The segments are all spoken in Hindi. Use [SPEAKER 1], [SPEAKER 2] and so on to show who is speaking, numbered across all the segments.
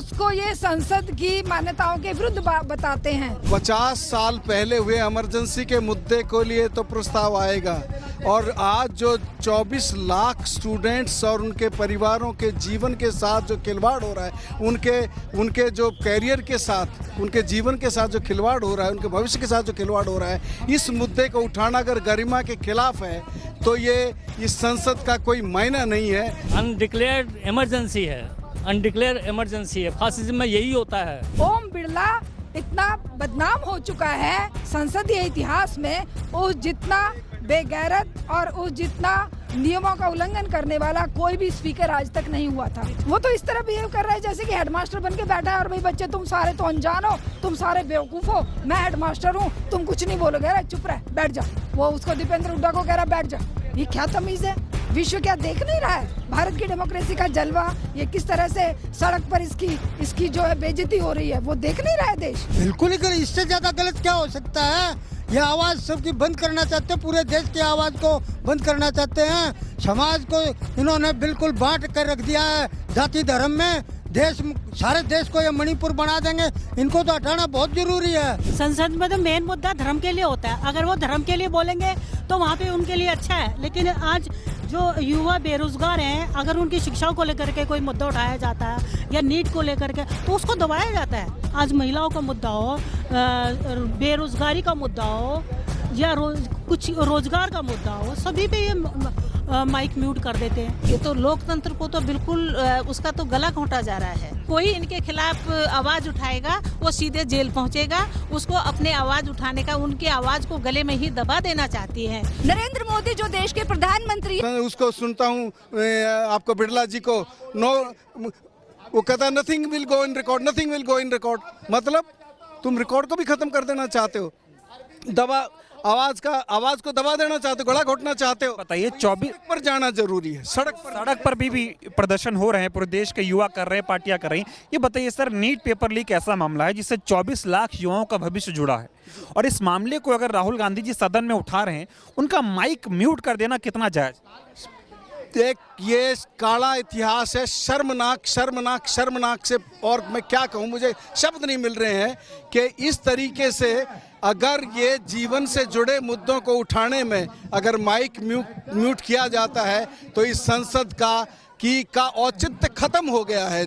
[SPEAKER 1] उसको ये संसद की मान्यताओं के विरुद्ध बताते हैं।
[SPEAKER 2] 50 साल पहले हुए इमरजेंसी के मुद्दे को लिए तो प्रस्ताव आएगा, और आज जो 24 लाख स्टूडेंट्स और उनके परिवारों के जीवन के साथ जो खिलवाड़ हो रहा है, उनके जो कैरियर के साथ, उनके जीवन के साथ जो खिलवाड़ हो रहा है, उनके भविष्य के साथ जो खिलवाड़ हो रहा है, इस मुद्दे को उठाना अगर गरिमा के खिलाफ है तो ये इस संसद का कोई मायना नहीं है।
[SPEAKER 3] अनडिक्लेयर्ड इमरजेंसी है, अनडिक्लेयर इमरजेंसी है। फासिज्म में यही होता है।
[SPEAKER 1] ओम बिरला इतना बदनाम हो चुका है संसदीय इतिहास में, वो जितना बेगैरत और उस जितना नियमों का उल्लंघन करने वाला कोई भी स्पीकर आज तक नहीं हुआ था। वो तो इस तरह बिहेव कर रहा है जैसे कि हेडमास्टर बन के बैठा है, और भाई बच्चे तुम सारे तो अनजान हो, तुम सारे बेवकूफ हो, मैं हेडमास्टर हूँ, तुम कुछ नहीं बोलोगे, अरे चुप रह, बैठ जा। वो उसको दीपेंद्र हुड्डा को कह रहा बैठ जा। ये क्या तमीज है? विश्व क्या देख नहीं रहा है भारत की डेमोक्रेसी का जलवा? ये किस तरह से सड़क पर इसकी जो है बेइज्जती हो रही है, वो देख नहीं रहा है देश?
[SPEAKER 4] बिल्कुल ही गलत। इससे ज्यादा गलत क्या हो सकता है? ये आवाज सबकी बंद करना चाहते हैं, पूरे देश की आवाज को बंद करना चाहते हैं। समाज को इन्होंने बिल्कुल बांट कर रख दिया है जाति धर्म में। सारे देश को ये मणिपुर बना देंगे, इनको तो हटाना बहुत जरूरी है।
[SPEAKER 5] संसद में तो मेन मुद्दा धर्म के लिए होता है, अगर वो धर्म के लिए बोलेंगे तो वहाँ पे उनके लिए अच्छा है। लेकिन आज जो युवा बेरोजगार हैं, अगर उनकी शिक्षा को लेकर के कोई मुद्दा उठाया जाता है या नीट को लेकर के, तो उसको दबाया जाता है। आज महिलाओं का मुद्दा हो, बेरोजगारी का मुद्दा हो, या कुछ रोजगार का मुद्दा हो, सभी पे ये माइक म्यूट कर देते हैं।
[SPEAKER 6] ये तो लोकतंत्र को तो बिल्कुल उसका तो गला घोंटा जा रहा है। कोई इनके खिलाफ आवाज उठाएगा वो सीधे जेल पहुंचेगा। उसको अपने आवाज उठाने का, उनकी आवाज को गले में ही दबा देना चाहती है।
[SPEAKER 1] नरेंद्र मोदी जो देश के प्रधानमंत्री,
[SPEAKER 2] उसको सुनता हूँ आपको बिरला जी को, नो, वो कहता nothing will go in record, nothing will go in record. मतलब तुम रिकॉर्ड को भी खत्म कर देना चाहते हो, आवाज को दबा देना चाहते हो, गला घोटना चाहते हो।
[SPEAKER 7] बताइए 24
[SPEAKER 2] पर जाना जरूरी है, सड़क पर
[SPEAKER 7] भी प्रदर्शन हो रहे हैं, पूरे देश के युवा कर रहे हैं, पार्टियां कर रही हैं। ये बताइए सर, नीट पेपर लीक ऐसा मामला है जिससे 24 लाख युवाओं का भविष्य जुड़ा है, और इस मामले को अगर राहुल गांधी जी सदन में उठा रहे हैं, उनका माइक म्यूट कर देना कितना जायज?
[SPEAKER 2] एक ये काला इतिहास है, शर्मनाक शर्मनाक शर्मनाक से, और मैं क्या कहूँ, मुझे शब्द नहीं मिल रहे हैं कि इस तरीके से अगर ये जीवन से जुड़े मुद्दों को उठाने में अगर माइक म्यूट किया जाता है तो इस संसद का औचित्य खत्म हो गया है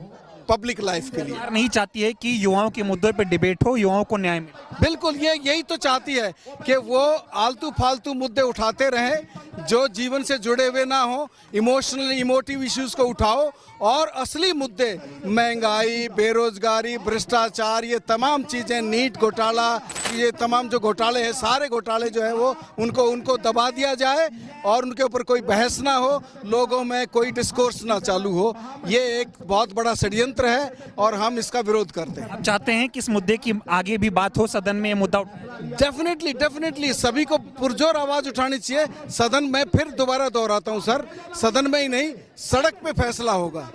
[SPEAKER 2] पब्लिक लाइफ के लिए।
[SPEAKER 7] नहीं चाहती है कि युवाओं के मुद्दों पे डिबेट हो, युवाओं को न्याय मिले।
[SPEAKER 2] बिल्कुल, यही तो चाहती है कि वो आलतू फालतू मुद्दे उठाते रहें जो जीवन से जुड़े हुए ना हो। इमोशनल इमोटिव इश्यूज को उठाओ, और असली मुद्दे महंगाई, बेरोजगारी, भ्रष्टाचार, ये तमाम चीज़ें, नीट घोटाला, ये तमाम जो घोटाले हैं, सारे घोटाले जो है वो उनको दबा दिया जाए और उनके ऊपर कोई बहस ना हो, लोगों में कोई डिस्कोर्स ना चालू हो। ये एक बहुत बड़ा षड्यंत्र है और हम इसका विरोध करते हैं।
[SPEAKER 7] आप चाहते हैं कि इस मुद्दे की आगे भी बात हो, सदन में ये मुद्दा?
[SPEAKER 2] डेफिनेटली सभी को पुरजोर आवाज उठानी चाहिए। सदन में फिर दोबारा दोहराता हूँ सर, सदन में ही नहीं, सड़क पे फैसला होगा।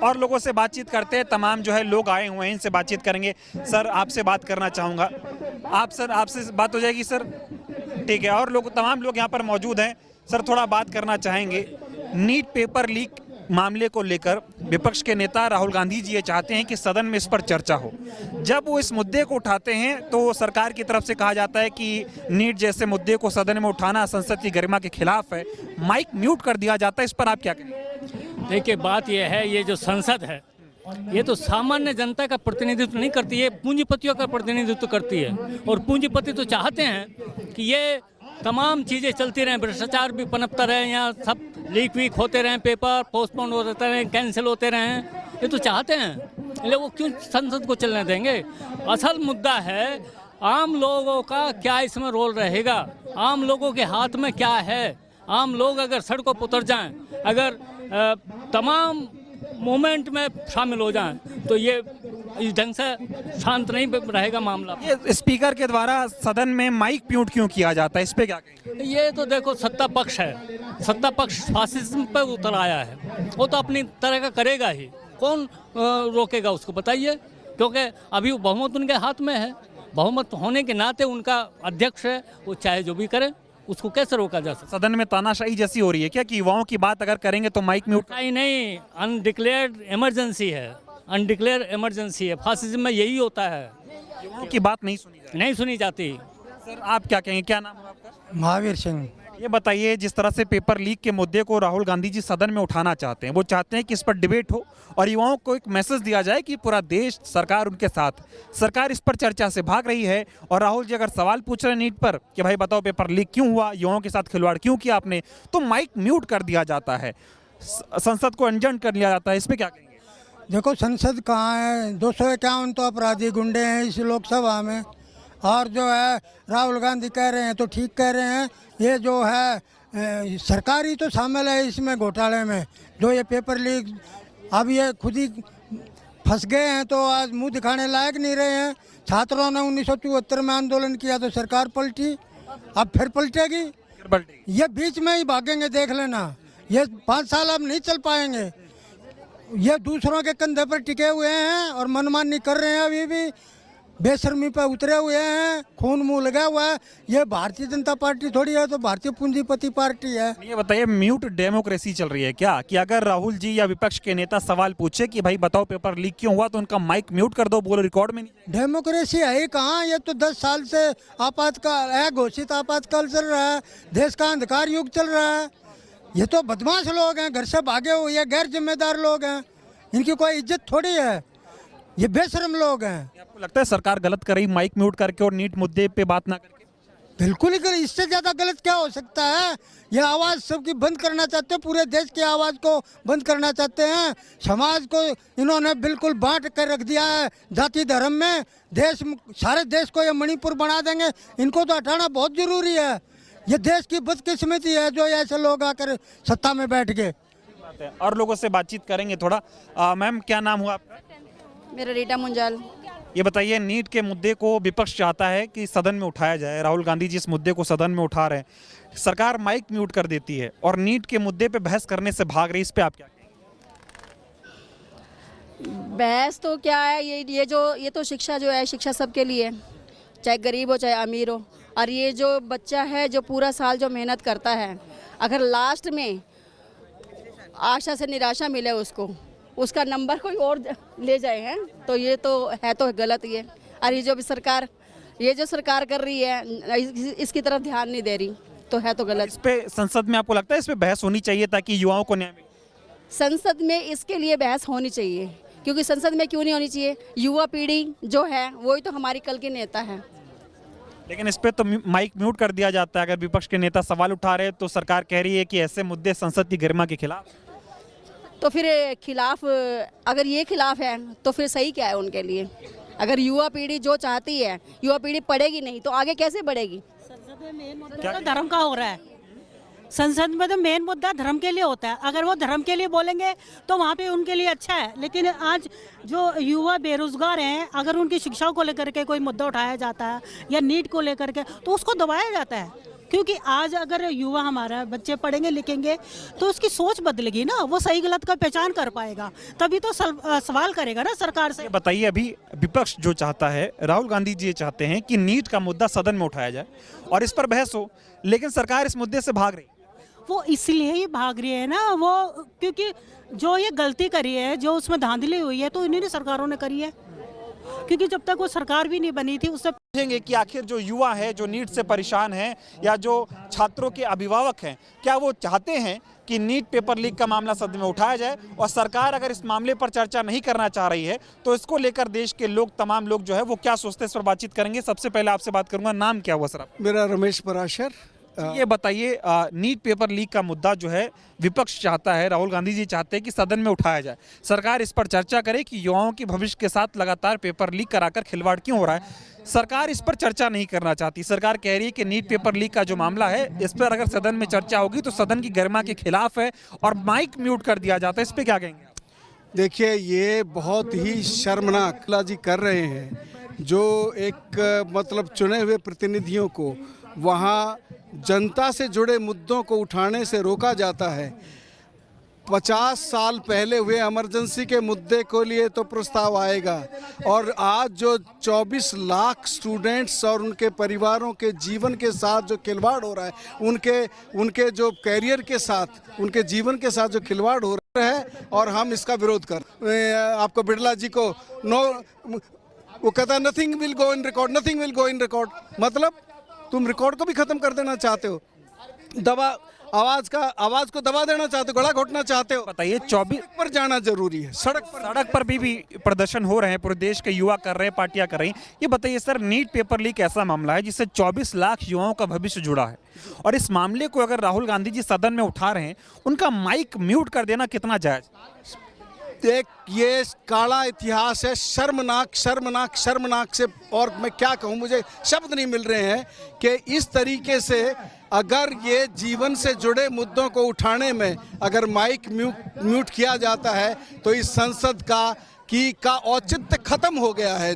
[SPEAKER 7] और लोगों से बातचीत करते हैं, तमाम जो है लोग आए हुए हैं, इनसे बातचीत करेंगे। सर, आपसे बात करना चाहूँगा। आपसे बात हो जाएगी सर? ठीक है। और तमाम लोग यहाँ पर मौजूद हैं। सर, थोड़ा बात करना चाहेंगे नीट पेपर लीक मामले को लेकर। विपक्ष के नेता राहुल गांधी जी ये चाहते हैं कि सदन में इस पर चर्चा हो। जब वो इस मुद्दे को उठाते हैं तो सरकार की तरफ से कहा जाता है कि नीट जैसे मुद्दे को सदन में उठाना संसद की गरिमा के खिलाफ है, माइक म्यूट कर दिया जाता है। इस पर आप क्या कहेंगे?
[SPEAKER 3] देखिए, बात यह है, ये जो संसद है ये तो सामान्य जनता का प्रतिनिधित्व नहीं करती है, पूंजीपतियों का प्रतिनिधित्व करती है। और पूंजीपति तो चाहते हैं कि ये तमाम चीज़ें चलती रहें, भ्रष्टाचार भी पनपता रहे, यहाँ सब लीक वीक होते रहें, पेपर पोस्टपोन होते रहें, कैंसिल होते रहें, ये तो चाहते हैं। इसलिए वो क्यों संसद को चलने देंगे? असल मुद्दा है आम लोगों का क्या इसमें रोल रहेगा, आम लोगों के हाथ में क्या है। आम लोग अगर सड़कों पर उतर जाएं, अगर तमाम मूवमेंट में शामिल हो जाएं, तो ये इस ढंग से शांत नहीं रहेगा मामला।
[SPEAKER 7] ये स्पीकर के द्वारा सदन में माइक म्यूट क्यों किया जाता है, इस पे क्या कहेंगे?
[SPEAKER 3] ये तो देखो, सत्ता पक्ष है, सत्ता पक्ष फासिज्म पे उतर आया है, वो तो अपनी तरह का करेगा ही। कौन रोकेगा उसको, बताइए? क्योंकि अभी बहुमत उनके हाथ में है, बहुमत होने के नाते उनका अध्यक्ष है, वो चाहे जो भी करे, उसको कैसे रोका जा सकता?
[SPEAKER 7] सदन में तानाशाही जैसी हो रही है क्या कि युवाओं की बात अगर करेंगे तो माइक म्यूट?
[SPEAKER 3] नहीं, अनडिक्लेयर्ड इमरजेंसी है, अनडिक्लेयर इमरजेंसी है। फासिज्म में यही होता है,
[SPEAKER 7] युवाओं की बात नहीं सुनी जाती।
[SPEAKER 3] नहीं सुनी जाती।
[SPEAKER 7] सर आप क्या कहेंगे, क्या नाम है आपका?
[SPEAKER 4] महावीर सिंह।
[SPEAKER 7] ये बताइए, जिस तरह से पेपर लीक के मुद्दे को राहुल गांधी जी सदन में उठाना चाहते हैं, वो चाहते हैं कि इस पर डिबेट हो और युवाओं को एक मैसेज दिया जाए कि पूरा देश, सरकार उनके साथ, सरकार इस पर चर्चा से भाग रही है। और राहुल जी अगर सवाल पूछ रहे हैं नीट पर कि भाई बताओ पेपर लीक क्यों हुआ, युवाओं के साथ खिलवाड़ क्यों किया आपने, तो माइक म्यूट कर दिया जाता है, संसद को अनजन कर लिया जाता है। इस पर क्या कहेंगे?
[SPEAKER 4] देखो संसद कहाँ है, 251 तो अपराधी गुंडे हैं इस लोकसभा में, और जो है राहुल गांधी कह रहे हैं तो ठीक कह रहे हैं। ये जो है सरकार ही तो शामिल है इसमें घोटाले में, जो ये पेपर लीक, अब ये खुद ही फंस गए हैं तो आज मुंह दिखाने लायक नहीं रहे हैं। छात्रों ने 1974 में आंदोलन किया तो सरकार पलटी, अब फिर पलटेगी। ये बीच में ही भागेंगे, देख लेना। ये 5 साल अब नहीं चल पाएंगे। ये दूसरों के कंधे पर टिके हुए हैं और मनमानी कर रहे हैं, अभी भी बेशर्मी पर उतरे हुए हैं, खून मुंह लगा हुआ है। ये भारतीय जनता पार्टी थोड़ी है, तो भारतीय पूंजीपति पार्टी है।
[SPEAKER 7] ये बताइए, म्यूट डेमोक्रेसी चल रही है क्या, कि अगर राहुल जी या विपक्ष के नेता सवाल पूछे कि भाई बताओ पेपर लीक क्यों हुआ, तो उनका माइक म्यूट कर दो, बोलो रिकॉर्ड में नहीं?
[SPEAKER 4] डेमोक्रेसी है ही कहाँ, ये तो 10 साल से आपातकाल, घोषित आपातकाल चल रहा है, देश का अंधकार युग चल रहा है। ये तो बदमाश लोग हैं, घर से भागे हुए, गैर जिम्मेदार लोग हैं, इनकी कोई इज्जत थोड़ी है, ये बेशरम लोग हैं।
[SPEAKER 7] आपको लगता है सरकार गलत कर रही माइक म्यूट करके और नीट मुद्दे पे बात ना करके?
[SPEAKER 4] बिल्कुल ही गलत, इससे ज़्यादा गलत क्या हो सकता है। ये आवाज़ सबकी बंद करना चाहते हैं, पूरे देश की आवाज़ को बंद करना चाहते हैं। समाज को इन्होंने बिल्कुल बांट कर रख दिया है जाति धर्म में। देश, सारे देश को ये मणिपुर बना देंगे, इनको तो हटाना बहुत ज़रूरी है। ये देश की बदकिस्मती है जो ऐसे लोग आकर सत्ता में बैठ गए।
[SPEAKER 7] और लोगों से बातचीत करेंगे थोड़ा। मैम क्या नाम हुआ आपका?
[SPEAKER 8] मेरा रीटा मुंजाल।
[SPEAKER 7] ये बताइए, नीट के मुद्दे को विपक्ष चाहता है कि सदन में उठाया जाए, राहुल गांधी जी इस मुद्दे को सदन में उठा रहे हैं, सरकार माइक म्यूट कर देती है और नीट के मुद्दे पे बहस करने से भाग रही, इस पे आप क्या कहेंगे?
[SPEAKER 8] बहस तो क्या है, ये तो शिक्षा जो है, शिक्षा सबके लिए, चाहे गरीब हो चाहे अमीर हो। और ये जो बच्चा है जो पूरा साल जो मेहनत करता है, अगर लास्ट में आशा से निराशा मिले उसको, उसका नंबर कोई और ले जाए हैं, तो ये तो है तो गलत ये। और ये जो सरकार कर रही है इसकी तरफ ध्यान नहीं दे रही, तो है तो गलत।
[SPEAKER 7] इस पे संसद में आपको लगता है इस पे बहस होनी चाहिए ताकि युवाओं को न्याय मिले?
[SPEAKER 8] संसद में इसके लिए बहस होनी चाहिए, क्योंकि संसद में क्यों नहीं होनी चाहिए, युवा पीढ़ी जो है वही तो हमारी कल के नेता है।
[SPEAKER 7] लेकिन इस पे तो माइक म्यूट कर दिया जाता है। अगर विपक्ष के नेता सवाल उठा रहे हैं तो सरकार कह रही है कि ऐसे मुद्दे संसद की गरिमा के खिलाफ,
[SPEAKER 8] तो फिर खिलाफ, अगर ये खिलाफ है तो फिर सही क्या है उनके लिए? अगर युवा पीढ़ी जो चाहती है, युवा पीढ़ी पढ़ेगी नहीं तो आगे कैसे बढ़ेगी?
[SPEAKER 5] संसद में मेन मुद्दा तो धर्म का हो रहा है। संसद में तो मेन मुद्दा धर्म के लिए होता है। अगर वो धर्म के लिए बोलेंगे तो वहाँ पे उनके लिए अच्छा है, लेकिन आज जो युवा बेरोजगार हैं, अगर उनकी शिक्षा को लेकर के कोई मुद्दा उठाया जाता है या नीट को लेकर के, तो उसको दबाया जाता है। क्योंकि आज अगर युवा, हमारा बच्चे पढ़ेंगे लिखेंगे तो उसकी सोच बदलेगी ना, वो सही गलत का पहचान कर पाएगा, तभी तो सवाल करेगा ना सरकार से।
[SPEAKER 7] बताइए, अभी विपक्ष जो चाहता है, राहुल गांधी जी चाहते हैं कि नीट का मुद्दा सदन में उठाया जाए और इस पर बहस हो, लेकिन सरकार इस मुद्दे से भाग रही।
[SPEAKER 5] वो इसलिए ही भाग रही है ना, वो क्योंकि जो ये गलती करी है, जो उसमें धांधली हुई है, तो इन्हीं सरकारों ने करी है। क्योंकि जब तक वो सरकार भी नहीं बनी थी उससे
[SPEAKER 7] पूछेंगे कि आखिर जो युवा है, जो नीट से परेशान है, या जो छात्रों के अभिभावक हैं, क्या वो चाहते हैं कि नीट पेपर लीक का मामला सदन में उठाया जाए? और सरकार अगर इस मामले पर चर्चा नहीं करना चाह रही है तो इसको लेकर देश के लोग, तमाम लोग जो है वो क्या सोचते हैं, इस पर बातचीत करेंगे। सबसे पहले आपसे बात करूंगा, नाम क्या हुआ सर आप?
[SPEAKER 2] मेरा रमेश पराशर।
[SPEAKER 7] ये बताइए, नीट पेपर लीक का मुद्दा जो है विपक्ष चाहता है, राहुल गांधी जी चाहते हैं कि सदन में उठाया जाए, सरकार इस पर चर्चा करे कि युवाओं के भविष्य के साथ लगातार पेपर लीक कराकर खिलवाड़ क्यों हो रहा है। सरकार इस पर चर्चा नहीं करना चाहती। सरकार कह रही है कि नीट पेपर लीक का जो मामला है, इस पर अगर सदन में चर्चा होगी तो सदन की गरिमा के खिलाफ है और माइक म्यूट कर दिया जाता है। इस पर क्या कहेंगे?
[SPEAKER 2] देखिए, ये बहुत ही शर्मनाक जी कर रहे हैं, जो एक मतलब चुने हुए प्रतिनिधियों को वहाँ जनता से जुड़े मुद्दों को उठाने से रोका जाता है। 50 साल पहले हुए इमरजेंसी के मुद्दे को लिए तो प्रस्ताव आएगा, और आज जो 24 लाख स्टूडेंट्स और उनके परिवारों के जीवन के साथ जो खिलवाड़ हो रहा है, उनके जो कैरियर के साथ, उनके जीवन के साथ जो खिलवाड़ हो रहा है, और हम इसका विरोध कर आपको बिरला जी को वो कहता है nothing will go in record, nothing will go in record, मतलब तुम रिकॉर्ड को भी खत्म कर देना चाहते हो, आवाज को दबा देना चाहते हो, गला घोटना चाहते हो।
[SPEAKER 7] बताइए 24
[SPEAKER 2] पर जाना जरूरी है, सड़क पर
[SPEAKER 7] भी प्रदर्शन हो रहे हैं, पूरे देश के युवा कर रहे हैं, पार्टियां कर रही हैं। ये बताइए सर, नीट पेपर लीक ऐसा मामला है जिससे 24 लाख युवाओं का भविष्य जुड़ा है, और इस मामले को अगर राहुल गांधी जी सदन में उठा रहे हैं, उनका माइक म्यूट कर देना कितना जायज?
[SPEAKER 2] एक ये काला इतिहास है, शर्मनाक शर्मनाक शर्मनाक से, और मैं क्या कहूँ, मुझे शब्द नहीं मिल रहे हैं कि इस तरीके से अगर ये जीवन से जुड़े मुद्दों को उठाने में अगर माइक म्यूट किया जाता है तो इस संसद का औचित्य खत्म हो गया है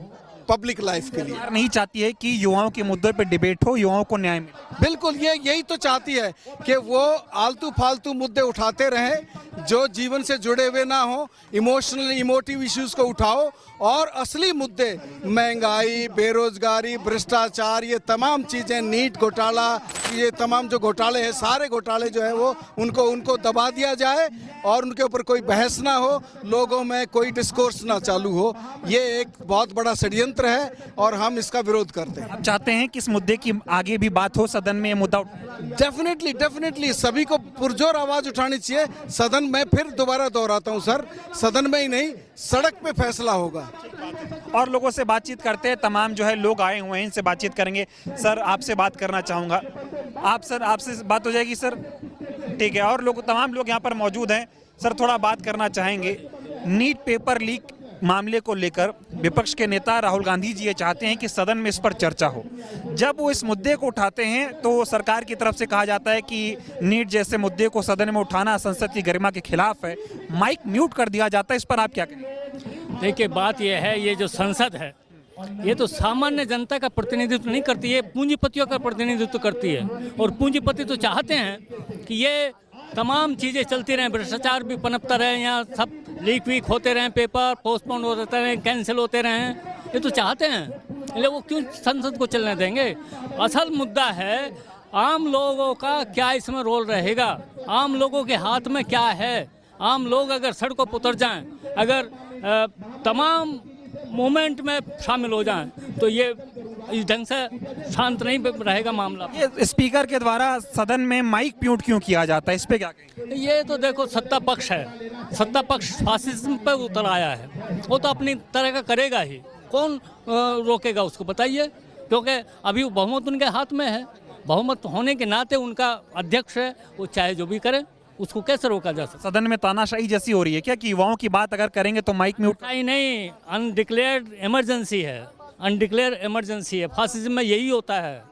[SPEAKER 2] पब्लिक लाइफ के लिए।
[SPEAKER 7] नहीं चाहती है कि युवाओं के मुद्दों पे डिबेट हो, युवाओं को न्याय मिले।
[SPEAKER 2] बिल्कुल, यही तो चाहती है कि वो आलतू फालतू मुद्दे उठाते रहें जो जीवन से जुड़े हुए ना हो, इमोशनल इमोटिव इश्यूज को उठाओ, और असली मुद्दे महंगाई, बेरोजगारी, भ्रष्टाचार, ये तमाम चीज़ें, नीट घोटाला, ये तमाम जो घोटाले हैं, सारे घोटाले जो है वो उनको दबा दिया जाए और उनके ऊपर कोई बहस ना हो, लोगों में कोई डिस्कोर्स ना चालू हो। ये एक बहुत बड़ा षड्यंत्र है और हम इसका विरोध करते हैं।
[SPEAKER 7] आप चाहते हैं कि इस मुद्दे की आगे भी बात हो, सदन में ये मुद्दा?
[SPEAKER 2] डेफिनेटली सभी को पुरजोर आवाज उठानी चाहिए। सदन में, फिर दोबारा दोहराता हूँ सर, सदन में ही नहीं, सड़क पे फैसला होगा।
[SPEAKER 7] और लोगों से बातचीत करते हैं, तमाम जो है लोग आए हुए हैं, इनसे बातचीत करेंगे। सर, आपसे बात करना चाहूँगा। आपसे बात हो जाएगी सर? ठीक है। और तमाम लोग यहाँ पर मौजूद हैं। सर, थोड़ा बात करना चाहेंगे। नीट पेपर लीक मामले को लेकर विपक्ष के नेता राहुल गांधी जी ये चाहते हैं कि सदन में इस पर चर्चा हो। जब वो इस मुद्दे को उठाते हैं तो सरकार की तरफ से कहा जाता है कि नीट जैसे मुद्दे को सदन में उठाना संसद की गरिमा के खिलाफ है, माइक म्यूट कर दिया जाता है। इस पर आप क्या कहेंगे?
[SPEAKER 3] देखिए, बात यह है, ये जो संसद है ये तो सामान्य जनता का प्रतिनिधित्व नहीं करती है, पूंजीपतियों का प्रतिनिधित्व करती है। और पूंजीपति तो चाहते हैं कि ये तमाम चीज़ें चलती रहें, भ्रष्टाचार भी पनपता रहे, यहाँ सब लीक वीक होते रहें, पेपर पोस्टपोन होते रहें, कैंसिल होते रहें, ये तो चाहते हैं। इसलिए वो क्यों संसद को चलने देंगे? असल मुद्दा है आम लोगों का क्या इसमें रोल रहेगा, आम लोगों के हाथ में क्या है। आम लोग अगर सड़कों पर उतर जाएं, अगर तमाम मूवमेंट में शामिल हो जाएं, तो ये इस ढंग से शांत नहीं रहेगा मामला।
[SPEAKER 7] ये स्पीकर के द्वारा सदन में माइक म्यूट क्यों किया जाता है, इस पे क्या कहेंगे?
[SPEAKER 3] ये तो देखो, सत्ता पक्ष है, सत्ता पक्ष फासिज्म पे उतर आया है, वो तो अपनी तरह का करेगा ही, कौन रोकेगा उसको, बताइए? क्योंकि अभी बहुमत उनके हाथ में है, बहुमत होने के नाते उनका अध्यक्ष है, वो चाहे जो भी करे, उसको कैसे रोका जा सकता?
[SPEAKER 7] सदन में तानाशाही जैसी हो रही है क्या कि युवाओं की बात अगर करेंगे तो माइक म्यूट?
[SPEAKER 3] नहीं, अनडिक्लेयर्ड इमरजेंसी है, अनडिक्लेयर इमरजेंसी है। फासिज्म में यही होता है,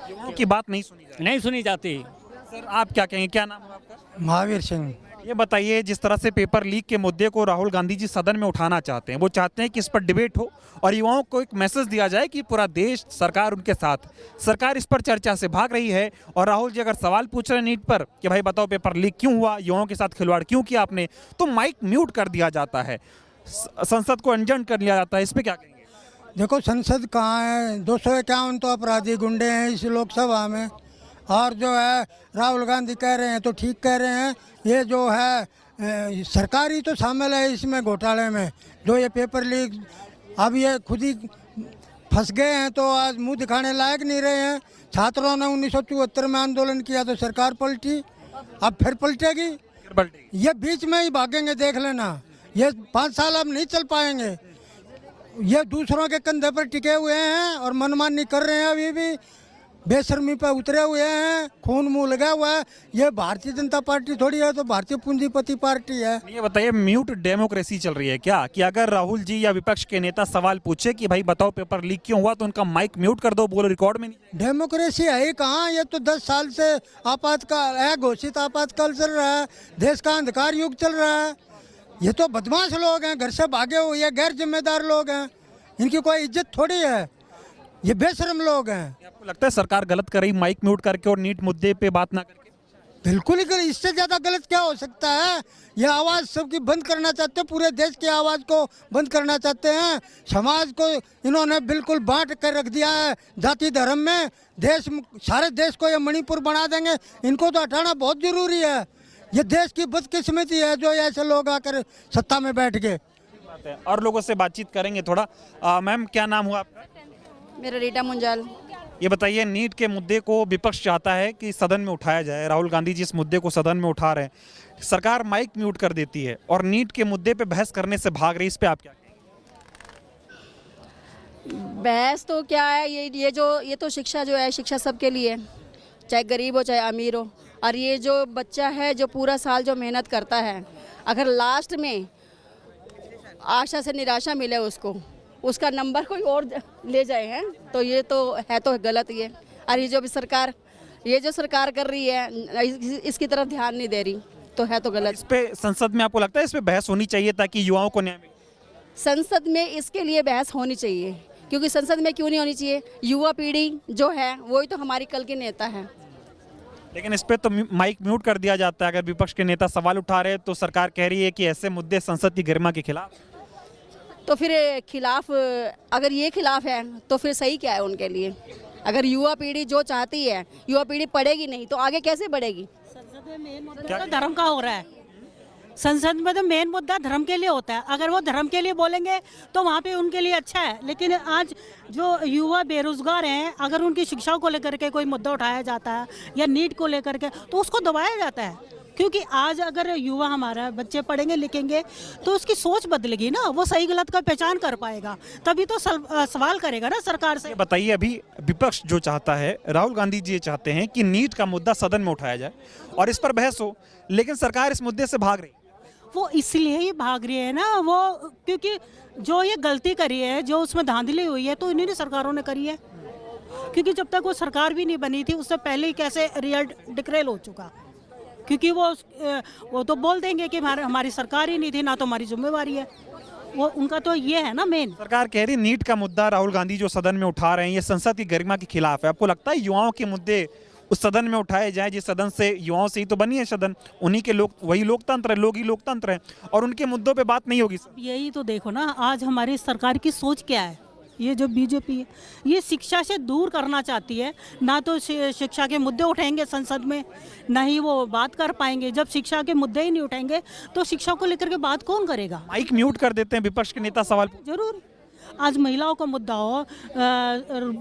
[SPEAKER 7] युवाओं की बात नहीं सुनी
[SPEAKER 3] जाती।
[SPEAKER 7] सर, आप क्या कहेंगे? क्या नाम है आपका?
[SPEAKER 4] महावीर सिंह।
[SPEAKER 7] ये बताइए, जिस तरह से पेपर लीक के मुद्दे को राहुल गांधी जी सदन में उठाना चाहते हैं, वो चाहते हैं कि इस पर डिबेट हो और युवाओं को एक मैसेज दिया जाए कि पूरा देश, सरकार उनके साथ, सरकार इस पर चर्चा से भाग रही है। और राहुल जी अगर सवाल पूछ रहे हैं नीट पर कि भाई बताओ पेपर लीक क्यों हुआ, युवाओं के साथ खिलवाड़ क्यों किया आपने, तो माइक म्यूट कर दिया जाता है, संसद को अनजन कर लिया जाता है। इस पर क्या कहेंगे?
[SPEAKER 4] देखो, संसद कहाँ है? 251 तो अपराधी गुंडे हैं इस लोकसभा में, और जो है राहुल गांधी कह रहे हैं तो ठीक कह रहे हैं। ये जो है सरकारी तो शामिल है इसमें घोटाले में, जो ये पेपर लीक, अब ये खुद ही फंस गए हैं तो आज मुंह दिखाने लायक नहीं रहे हैं। छात्रों ने 1974 में आंदोलन किया तो सरकार पलटी, अब फिर पलटेगी। ये बीच में ही भागेंगे, देख लेना। ये 5 साल अब नहीं चल पाएंगे। ये दूसरों के कंधे पर टिके हुए हैं और मनमानी कर रहे हैं, अभी भी बेशर्मी पे उतरे हुए हैं, खून मुंह लगा हुआ है। ये भारतीय जनता पार्टी थोड़ी है, तो भारतीय पूंजीपति पार्टी है।
[SPEAKER 7] ये बताइए, म्यूट डेमोक्रेसी चल रही है क्या कि अगर राहुल जी या विपक्ष के नेता सवाल पूछे कि भाई बताओ पेपर लीक क्यों हुआ, तो उनका माइक म्यूट कर दो, बोलो रिकॉर्ड में नहीं?
[SPEAKER 4] डेमोक्रेसी है ही कहाँ? ये तो 10 साल से आपातकाल, घोषित आपातकाल चल रहा है, देश का अंधकार युग चल रहा है। ये तो बदमाश लोग हैं, घर से भागे हुए, ये गैर जिम्मेदार लोग हैं, इनकी कोई इज्जत थोड़ी है, ये बेशरम लोग हैं।
[SPEAKER 7] आपको लगता है सरकार गलत कर रही माइक म्यूट करके और नीट मुद्दे पे बात ना करके?
[SPEAKER 4] बिल्कुल ही गलत, इससे ज़्यादा गलत क्या हो सकता है। यह आवाज़ सबकी बंद करना चाहते हैं, पूरे देश की आवाज़ को बंद करना चाहते हैं। समाज को इन्होंने बिल्कुल बांट कर रख दिया है जाति धर्म में। देश, सारे देश को ये मणिपुर बना देंगे। इनको तो हटाना बहुत ज़रूरी है। ये देश की बदकिस्मती है जो ऐसे लोग आकर सत्ता में बैठ गए।
[SPEAKER 7] और लोगों से बातचीत करेंगे थोड़ा। मैम, क्या नाम हुआ आपका?
[SPEAKER 8] मेरा रीटा मुंजाल।
[SPEAKER 7] ये बताइए, नीट के मुद्दे को विपक्ष चाहता है कि सदन में उठाया जाए। राहुल गांधी जी इस मुद्दे को सदन में उठा रहे हैं। सरकार माइक म्यूट कर देती है और नीट के मुद्दे पे बहस करने से भाग रही है। इस पे आप क्या कहेंगे?
[SPEAKER 8] बहस तो क्या है, ये तो शिक्षा जो है, शिक्षा सबके लिए है, चाहे गरीब हो चाहे अमीर हो। और ये जो बच्चा है जो पूरा साल जो मेहनत करता है, अगर लास्ट में आशा से निराशा मिले उसको, उसका नंबर कोई और ले जाए हैं, तो ये तो है तो गलत ये। और ये जो सरकार कर रही है इसकी तरफ ध्यान नहीं दे रही, तो है तो गलत।
[SPEAKER 7] इस पे संसद में आपको लगता है इस पे बहस होनी चाहिए ताकि युवाओं को न्याय मिले?
[SPEAKER 8] संसद में इसके लिए बहस होनी चाहिए, क्योंकि संसद में क्यों नहीं होनी चाहिए, युवा पीढ़ी जो है वही तो हमारी कल के नेता है।
[SPEAKER 7] लेकिन इस पे तो माइक म्यूट कर दिया जाता है। अगर विपक्ष के नेता सवाल उठा रहे हैं तो सरकार कह रही है कि ऐसे मुद्दे संसद की गरिमा के खिलाफ।
[SPEAKER 8] तो फिर खिलाफ, अगर ये खिलाफ है तो फिर सही क्या है उनके लिए? अगर युवा पीढ़ी जो चाहती है, युवा पीढ़ी पढ़ेगी नहीं तो आगे कैसे बढ़ेगी?
[SPEAKER 5] संसद में मेन मुद्दा तो धर्म का हो रहा है। संसद में तो मेन मुद्दा धर्म के लिए होता है। अगर वो धर्म के लिए बोलेंगे तो वहाँ पे उनके लिए अच्छा है। लेकिन आज जो युवा बेरोजगार हैं, अगर उनकी शिक्षा को लेकर के कोई मुद्दा उठाया जाता है या नीट को लेकर के, तो उसको दबाया जाता है। क्योंकि आज अगर युवा हमारा बच्चे पढ़ेंगे लिखेंगे तो उसकी सोच बदलेगी ना, वो सही गलत का पहचान कर पाएगा, तभी तो सवाल करेगा ना सरकार से।
[SPEAKER 7] बताइए, अभी विपक्ष जो चाहता है, राहुल गांधी जी चाहते हैं कि नीट का मुद्दा सदन में उठाया जाए और इस पर बहस हो, लेकिन सरकार इस मुद्दे से भाग रही है।
[SPEAKER 5] वो इसलिए ही भाग रही है ना, वो क्योंकि जो ये गलती करी है, जो उसमें धांधली हुई है, तो इन्हीं सरकारों ने करी है। क्योंकि जब तक वो सरकार भी नहीं बनी थी उससे पहले ही कैसे रिजल्ट डिक्लेयर हो चुका। क्योंकि वो तो बोल देंगे कि हमारी सरकार ही नहीं थी, ना तो हमारी जिम्मेवारी है। वो उनका तो ये है ना मेन।
[SPEAKER 7] सरकार कह रही नीट का मुद्दा राहुल गांधी जो सदन में उठा रहे हैं ये संसद की गरिमा के खिलाफ है। आपको लगता है युवाओं के मुद्दे उस सदन में उठाए जाए जिस सदन से युवाओं से ही तो बनी है सदन, उन्हीं के लोग, वही लोकतंत्र है, लोग ही लोकतंत्र है, और उनके मुद्दों पे बात नहीं होगी?
[SPEAKER 5] यही तो देखो ना, आज हमारी सरकार की सोच क्या है। ये जो बीजेपी है ये शिक्षा से दूर करना चाहती है। ना तो शिक्षा के मुद्दे उठाएंगे संसद में, ना ही वो बात कर पाएंगे। जब शिक्षा के मुद्दे ही नहीं उठाएंगे तो शिक्षा को लेकर के बात कौन करेगा?
[SPEAKER 7] माइक म्यूट कर देते हैं विपक्ष के नेता सवाल।
[SPEAKER 5] जरूर, आज महिलाओं का मुद्दा हो,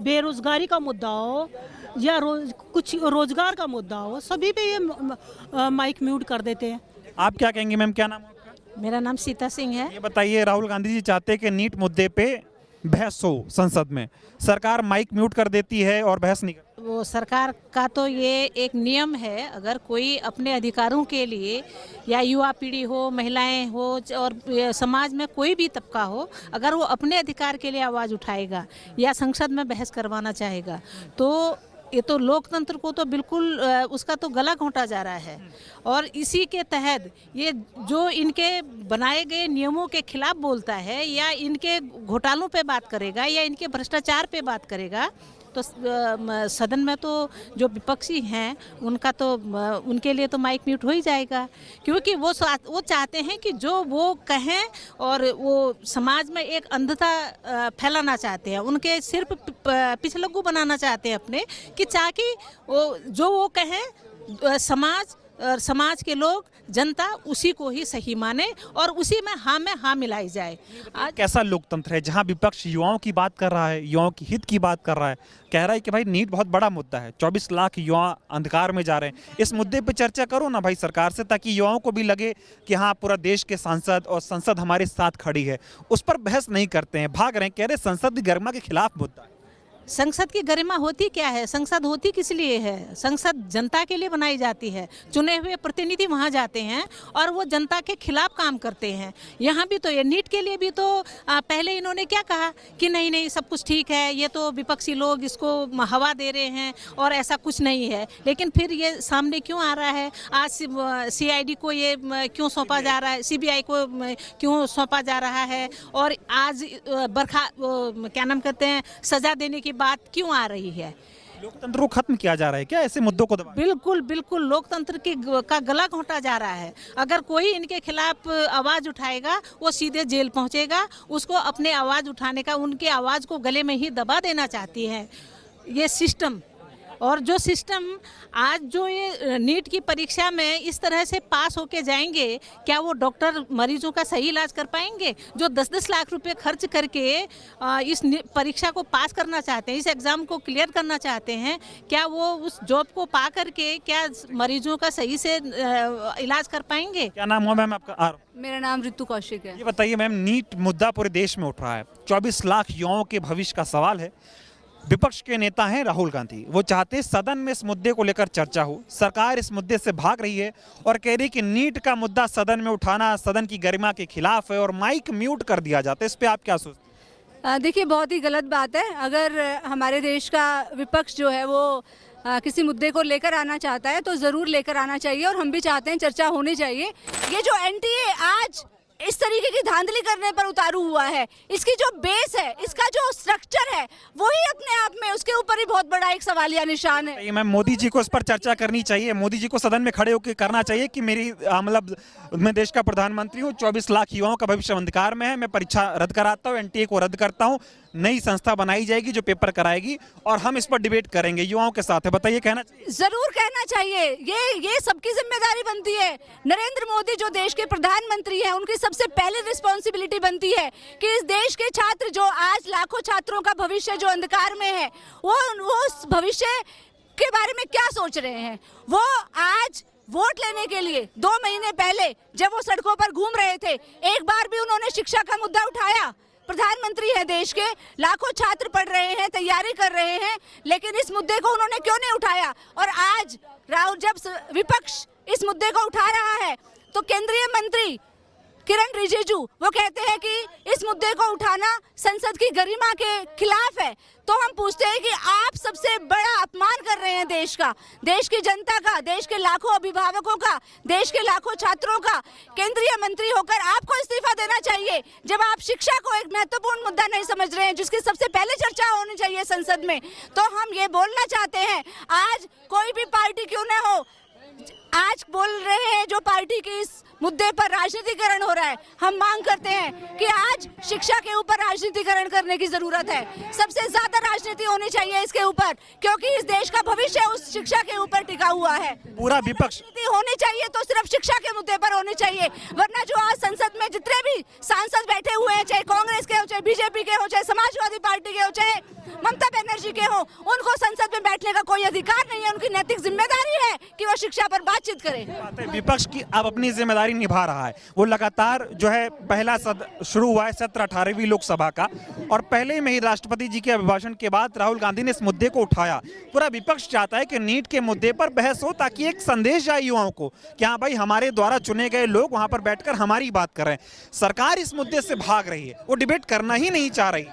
[SPEAKER 5] बेरोजगारी का मुद्दा हो, या कुछ रोजगार का मुद्दा हो, सभी पे ये माइक म्यूट कर देते हैं।
[SPEAKER 7] आप क्या कहेंगे मैम, क्या नाम है आपका?
[SPEAKER 6] मेरा नाम सीता सिंह है।
[SPEAKER 7] ये बताइए, राहुल गांधी जी चाहते हैं कि नीट मुद्दे पे बहस हो संसद में, सरकार माइक म्यूट कर देती है और बहस नहीं करती।
[SPEAKER 6] वो सरकार का तो ये एक नियम है, अगर कोई अपने अधिकारों के लिए, या युवा पीढ़ी हो, महिलाएं हो, और समाज में कोई भी तबका हो, अगर वो अपने अधिकार के लिए आवाज़ उठाएगा या संसद में बहस करवाना चाहेगा, तो ये तो लोकतंत्र को तो बिल्कुल उसका तो गला घोंटा जा रहा है। और इसी के तहत ये जो इनके बनाए गए नियमों के खिलाफ बोलता है, या इनके घोटालों पे बात करेगा, या इनके भ्रष्टाचार पे बात करेगा, तो सदन में तो जो विपक्षी हैं उनका तो उनके लिए तो माइक म्यूट हो ही जाएगा। क्योंकि वो चाहते हैं कि जो वो कहें, और वो समाज में एक अंधता फैलाना चाहते हैं, उनके सिर्फ पिछलग्गू बनाना चाहते हैं अपने, कि ताकि वो कहें समाज के लोग, जनता उसी को ही सही माने और उसी में हाँ मिलाई जाए।
[SPEAKER 7] आज कैसा लोकतंत्र है जहां विपक्ष युवाओं की बात कर रहा है, युवाओं की हित की बात कर रहा है, कह रहा है कि भाई नीट बहुत बड़ा मुद्दा है, 24 लाख युवा अंधकार में जा रहे हैं, इस मुद्दे पे चर्चा करो ना भाई सरकार से, ताकि युवाओं को भी लगे कि हाँ पूरा देश के सांसद और संसद हमारे साथ खड़ी है। उस पर बहस नहीं करते हैं, भाग रहे हैं, कह रहे संसद की गरिमा के खिलाफ मुद्दा है।
[SPEAKER 6] संसद की गरिमा होती क्या है? संसद होती किस लिए है? संसद जनता के लिए बनाई जाती है। चुने हुए प्रतिनिधि वहाँ जाते हैं और वो जनता के खिलाफ काम करते हैं। यहाँ भी तो ये नीट के लिए भी तो पहले इन्होंने क्या कहा कि नहीं सब कुछ ठीक है, ये तो विपक्षी लोग इसको हवा दे रहे हैं और ऐसा कुछ नहीं है। लेकिन फिर ये सामने क्यों आ रहा है? आज CID को ये क्यों सौंपा जा रहा है, CBI को क्यों सौंपा जा रहा है, और आज क्या नाम कहते हैं, सजा देने की बात क्यों आ रही है?
[SPEAKER 7] लोकतंत्र को खत्म किया जा रहा है क्या ऐसे मुद्दों को दबा?
[SPEAKER 6] बिल्कुल बिल्कुल लोकतंत्र का गला घोंटा जा रहा है। अगर कोई इनके खिलाफ आवाज उठाएगा वो सीधे जेल पहुंचेगा। उसको अपने आवाज उठाने का, उनके आवाज को गले में ही दबा देना चाहती है ये सिस्टम। और जो सिस्टम आज जो ये नीट की परीक्षा में इस तरह से पास होके जाएंगे, क्या वो डॉक्टर मरीजों का सही इलाज कर पाएंगे? जो 10-10 लाख रुपए खर्च करके इस परीक्षा को पास करना चाहते हैं, इस एग्ज़ाम को क्लियर करना चाहते हैं, क्या वो उस जॉब को पा करके क्या मरीजों का सही से इलाज कर पाएंगे?
[SPEAKER 7] क्या नाम हुआ मैम आपका?
[SPEAKER 8] मेरा नाम ऋतु कौशिक है।
[SPEAKER 7] ये बताइए मैम, नीट मुद्दा पूरे देश में उठ रहा है, 24 लाख युवाओं के भविष्य का सवाल है। विपक्ष के नेता हैं राहुल गांधी, वो चाहते हैं सदन में इस मुद्दे को लेकर चर्चा हो। सरकार इस मुद्दे से भाग रही है और कह रही कि नीट का मुद्दा सदन में उठाना सदन की गरिमा के खिलाफ है और माइक म्यूट कर दिया जाता है। इस पे आप क्या सोचते हैं?
[SPEAKER 8] देखिए, बहुत ही गलत बात है। अगर हमारे देश का विपक्ष जो है वो किसी मुद्दे को लेकर आना चाहता है तो ज़रूर लेकर आना चाहिए और हम भी चाहते हैं चर्चा होनी चाहिए। ये जो एनटीए आज इस तरीके की धांधली करने पर उतारू हुआ है, इसकी जो बेस है, इसका जो स्ट्रक्चर है, वही अपने आप में उसके ऊपर ही बहुत बड़ा एक सवालिया निशान है।
[SPEAKER 7] मैम, मोदी जी को इस पर चर्चा करनी चाहिए। मोदी जी को सदन में खड़े होकर करना चाहिए कि मेरी मतलब मैं देश का प्रधानमंत्री हूँ, 24 लाख युवाओं का भविष्य अंधकार में है, मैं परीक्षा रद्द कराता हूँ, एनटीए को रद्द करता हूँ, नई संस्था बनाई जाएगी जो पेपर कराएगी और हम इस पर डिबेट करेंगे युवाओं के साथ है। बताइए, कहना चाहिए?
[SPEAKER 8] जरूर कहना चाहिए। ये सबकी जिम्मेदारी बनती है। नरेंद्र मोदी जो देश के प्रधानमंत्री हैं, उनकी सबसे पहले रिस्पॉन्सिबिलिटी बनती है कि इस देश के छात्र जो आज लाखों छात्रों का भविष्य जो अंधकार में है, वो उस भविष्य के बारे में क्या सोच रहे हैं। वो आज वोट लेने के लिए 2 महीने पहले जब वो सड़कों पर घूम रहे थे, एक बार भी उन्होंने शिक्षा का मुद्दा उठाया? प्रधानमंत्री है देश के, लाखों छात्र पढ़ रहे हैं, तैयारी कर रहे हैं, लेकिन इस मुद्दे को उन्होंने क्यों नहीं उठाया? और आज राहुल, जब विपक्ष इस मुद्दे को उठा रहा है तो केंद्रीय मंत्री किरण रिजिजू वो कहते हैं कि इस मुद्दे को उठाना संसद की गरिमा के खिलाफ है। तो हम पूछते हैं कि आप सबसे बड़ा अपमान कर रहे हैं देश का, देश की जनता का, देश के लाखों अभिभावकों का, देश के लाखों छात्रों का। केंद्रीय मंत्री होकर आपको इस्तीफा देना चाहिए जब आप शिक्षा को एक महत्वपूर्ण मुद्दा नहीं समझ रहे हैं, जिसकी सबसे पहले चर्चा होनी चाहिए संसद में। तो हम ये बोलना चाहते हैं, आज कोई भी पार्टी क्यों न हो, आज बोल रहे हैं जो पार्टी की इस मुद्दे पर राजनीतिकरण हो रहा है, हम मांग करते हैं कि आज शिक्षा के ऊपर राजनीतिकरण करने की जरूरत है। सबसे ज्यादा राजनीति होनी चाहिए इसके ऊपर, क्योंकि इस देश का भविष्य उस शिक्षा के ऊपर टिका हुआ है।
[SPEAKER 7] पूरा विपक्ष
[SPEAKER 8] होनी चाहिए तो सिर्फ शिक्षा के मुद्दे पर होनी चाहिए, वरना जो आज संसद में जितने भी सांसद बैठे हुए हैं, चाहे कांग्रेस के हो, चाहे बीजेपी के हो, चाहे समाजवादी पार्टी के हो, चाहे ममता बनर्जी के हो, उनको संसद में बैठने का कोई अधिकार नहीं है। उनकी नैतिक जिम्मेदारी है कि वो शिक्षा पर बातचीत करें।
[SPEAKER 7] विपक्ष की अब अपनी जिम्मेदारी निभा रहा है। वो लगातार जो है पहला शुरू हुआ है सत्र 18वीं लोकसभा का, और पहले में ही राष्ट्रपति जी के अभिभाषण के बाद राहुल गांधी ने इस मुद्दे को उठाया। पूरा विपक्ष चाहता है कि नीट के मुद्दे पर बहस हो, ताकि एक संदेश जाए युवाओं को कि हाँ भाई, हमारे द्वारा चुने गए लोग वहां पर बैठकर हमारी बात कर रहे हैं। सरकार इस मुद्दे से भाग रही है, वो डिबेट करना ही नहीं चाह रही।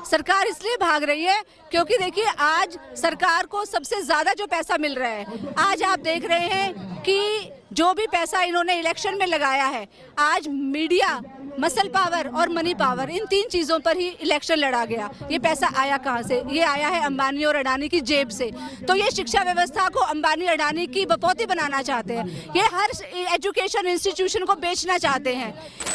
[SPEAKER 8] सरकार इसलिए भाग रही है क्योंकि देखिए, आज सरकार को सबसे ज्यादा जो पैसा मिल रहा है, आज आप देख रहे हैं कि जो भी पैसा इन्होंने इलेक्शन में लगाया है, आज मीडिया, मसल पावर और मनी पावर, इन 3 चीज़ों पर ही इलेक्शन लड़ा गया। ये पैसा आया कहाँ से? ये आया है अंबानी और अडानी की जेब से। तो ये शिक्षा व्यवस्था को अंबानी अडानी की बपौती बनाना चाहते हैं, ये हर एजुकेशन इंस्टीट्यूशन को बेचना चाहते हैं।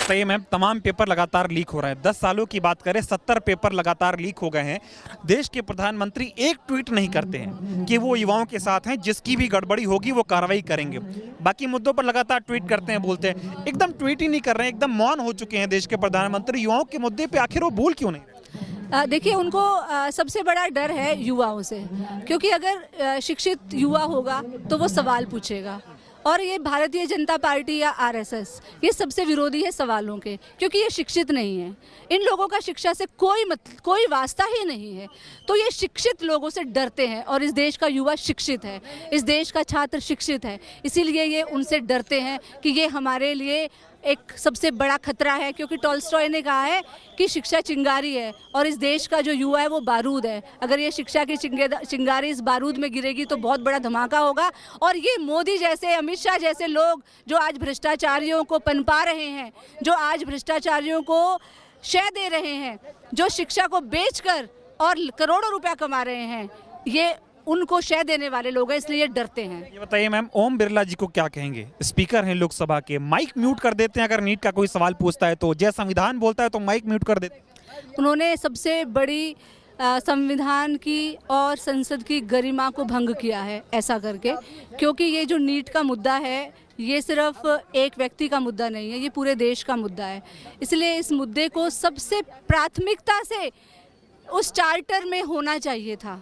[SPEAKER 7] सही मैम, तमाम पेपर लगातार लीक हो रहे हैं। 10 सालों की बात करें, 70 पेपर लगातार लीक हो गए हैं। देश के प्रधानमंत्री एक ट्वीट नहीं करते हैं कि वो युवाओं के साथ हैं, जिसकी भी गड़बड़ी होगी वो कार्रवाई करेंगे। बाकी मुद्दों पर लगातार ट्वीट करते हैं, बोलते हैं, एकदम ट्वीट ही नहीं कर रहे हैं, एकदम मौन हो चुके हैं देश के प्रधानमंत्री। युवाओं के मुद्दे पे आखिर वो बोल क्यों नहीं?
[SPEAKER 8] देखिए, उनको सबसे बड़ा डर है युवाओं से, क्योंकि अगर शिक्षित युवा होगा तो वो सवाल पूछेगा, और ये भारतीय जनता पार्टी या आरएसएस ये सबसे विरोधी है सवालों के, क्योंकि ये शिक्षित नहीं है। इन लोगों का शिक्षा से कोई वास्ता ही नहीं है। तो ये शिक्षित लोगों से डरते हैं, और इस देश का युवा शिक्षित है, इस देश का छात्र शिक्षित है, इसीलिए ये उनसे डरते हैं कि ये हमारे लिए एक सबसे बड़ा खतरा है। क्योंकि टॉल्स्टॉय ने कहा है कि शिक्षा चिंगारी है, और इस देश का जो युवा है वो बारूद है। अगर ये शिक्षा की चिंगारी इस बारूद में गिरेगी तो बहुत बड़ा धमाका होगा। और ये मोदी जैसे, अमित शाह जैसे लोग जो आज भ्रष्टाचारियों को पनपा रहे हैं, जो आज भ्रष्टाचारियों को शय दे रहे हैं, जो शिक्षा को बेचकर और करोड़ों रुपया कमा रहे हैं, ये
[SPEAKER 9] उनको शय देने वाले लोग हैं, इसलिए ये डरते हैं।
[SPEAKER 7] ये बताइए मैम, ओम बिरला जी को क्या कहेंगे? स्पीकर हैं लोकसभा के, माइक म्यूट कर देते हैं अगर नीट का कोई सवाल पूछता है तो, जय संविधान बोलता है तो माइक म्यूट कर देते हैं।
[SPEAKER 9] उन्होंने सबसे बड़ी संविधान की और संसद की गरिमा को भंग किया है ऐसा करके, क्योंकि ये जो नीट का मुद्दा है ये सिर्फ एक व्यक्ति का मुद्दा नहीं है, ये पूरे देश का मुद्दा है। इसलिए इस मुद्दे को सबसे प्राथमिकता से उस चार्टर में होना चाहिए था।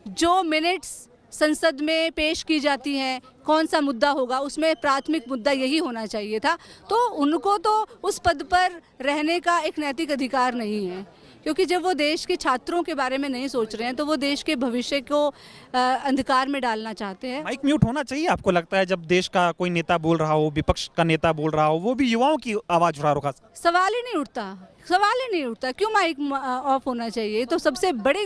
[SPEAKER 9] जो मिनट्स संसद में पेश की जाती हैं, कौन सा मुद्दा होगा, उसमें प्राथमिक मुद्दा यही होना चाहिए था। तो उनको तो उस पद पर रहने का एक नैतिक अधिकार नहीं है, क्योंकि जब वो देश के छात्रों के बारे में नहीं सोच रहे हैं तो वो देश के भविष्य को अंधकार में डालना चाहते हैं।
[SPEAKER 7] माइक म्यूट होना चाहिए आपको लगता है जब देश का कोई नेता बोल रहा हो, विपक्ष का नेता बोल रहा हो, वो भी युवाओं की आवाज उठा रहा हो?
[SPEAKER 9] सवाल ही नहीं उठता, क्यों माइक ऑफ होना चाहिए? तो सबसे बड़ी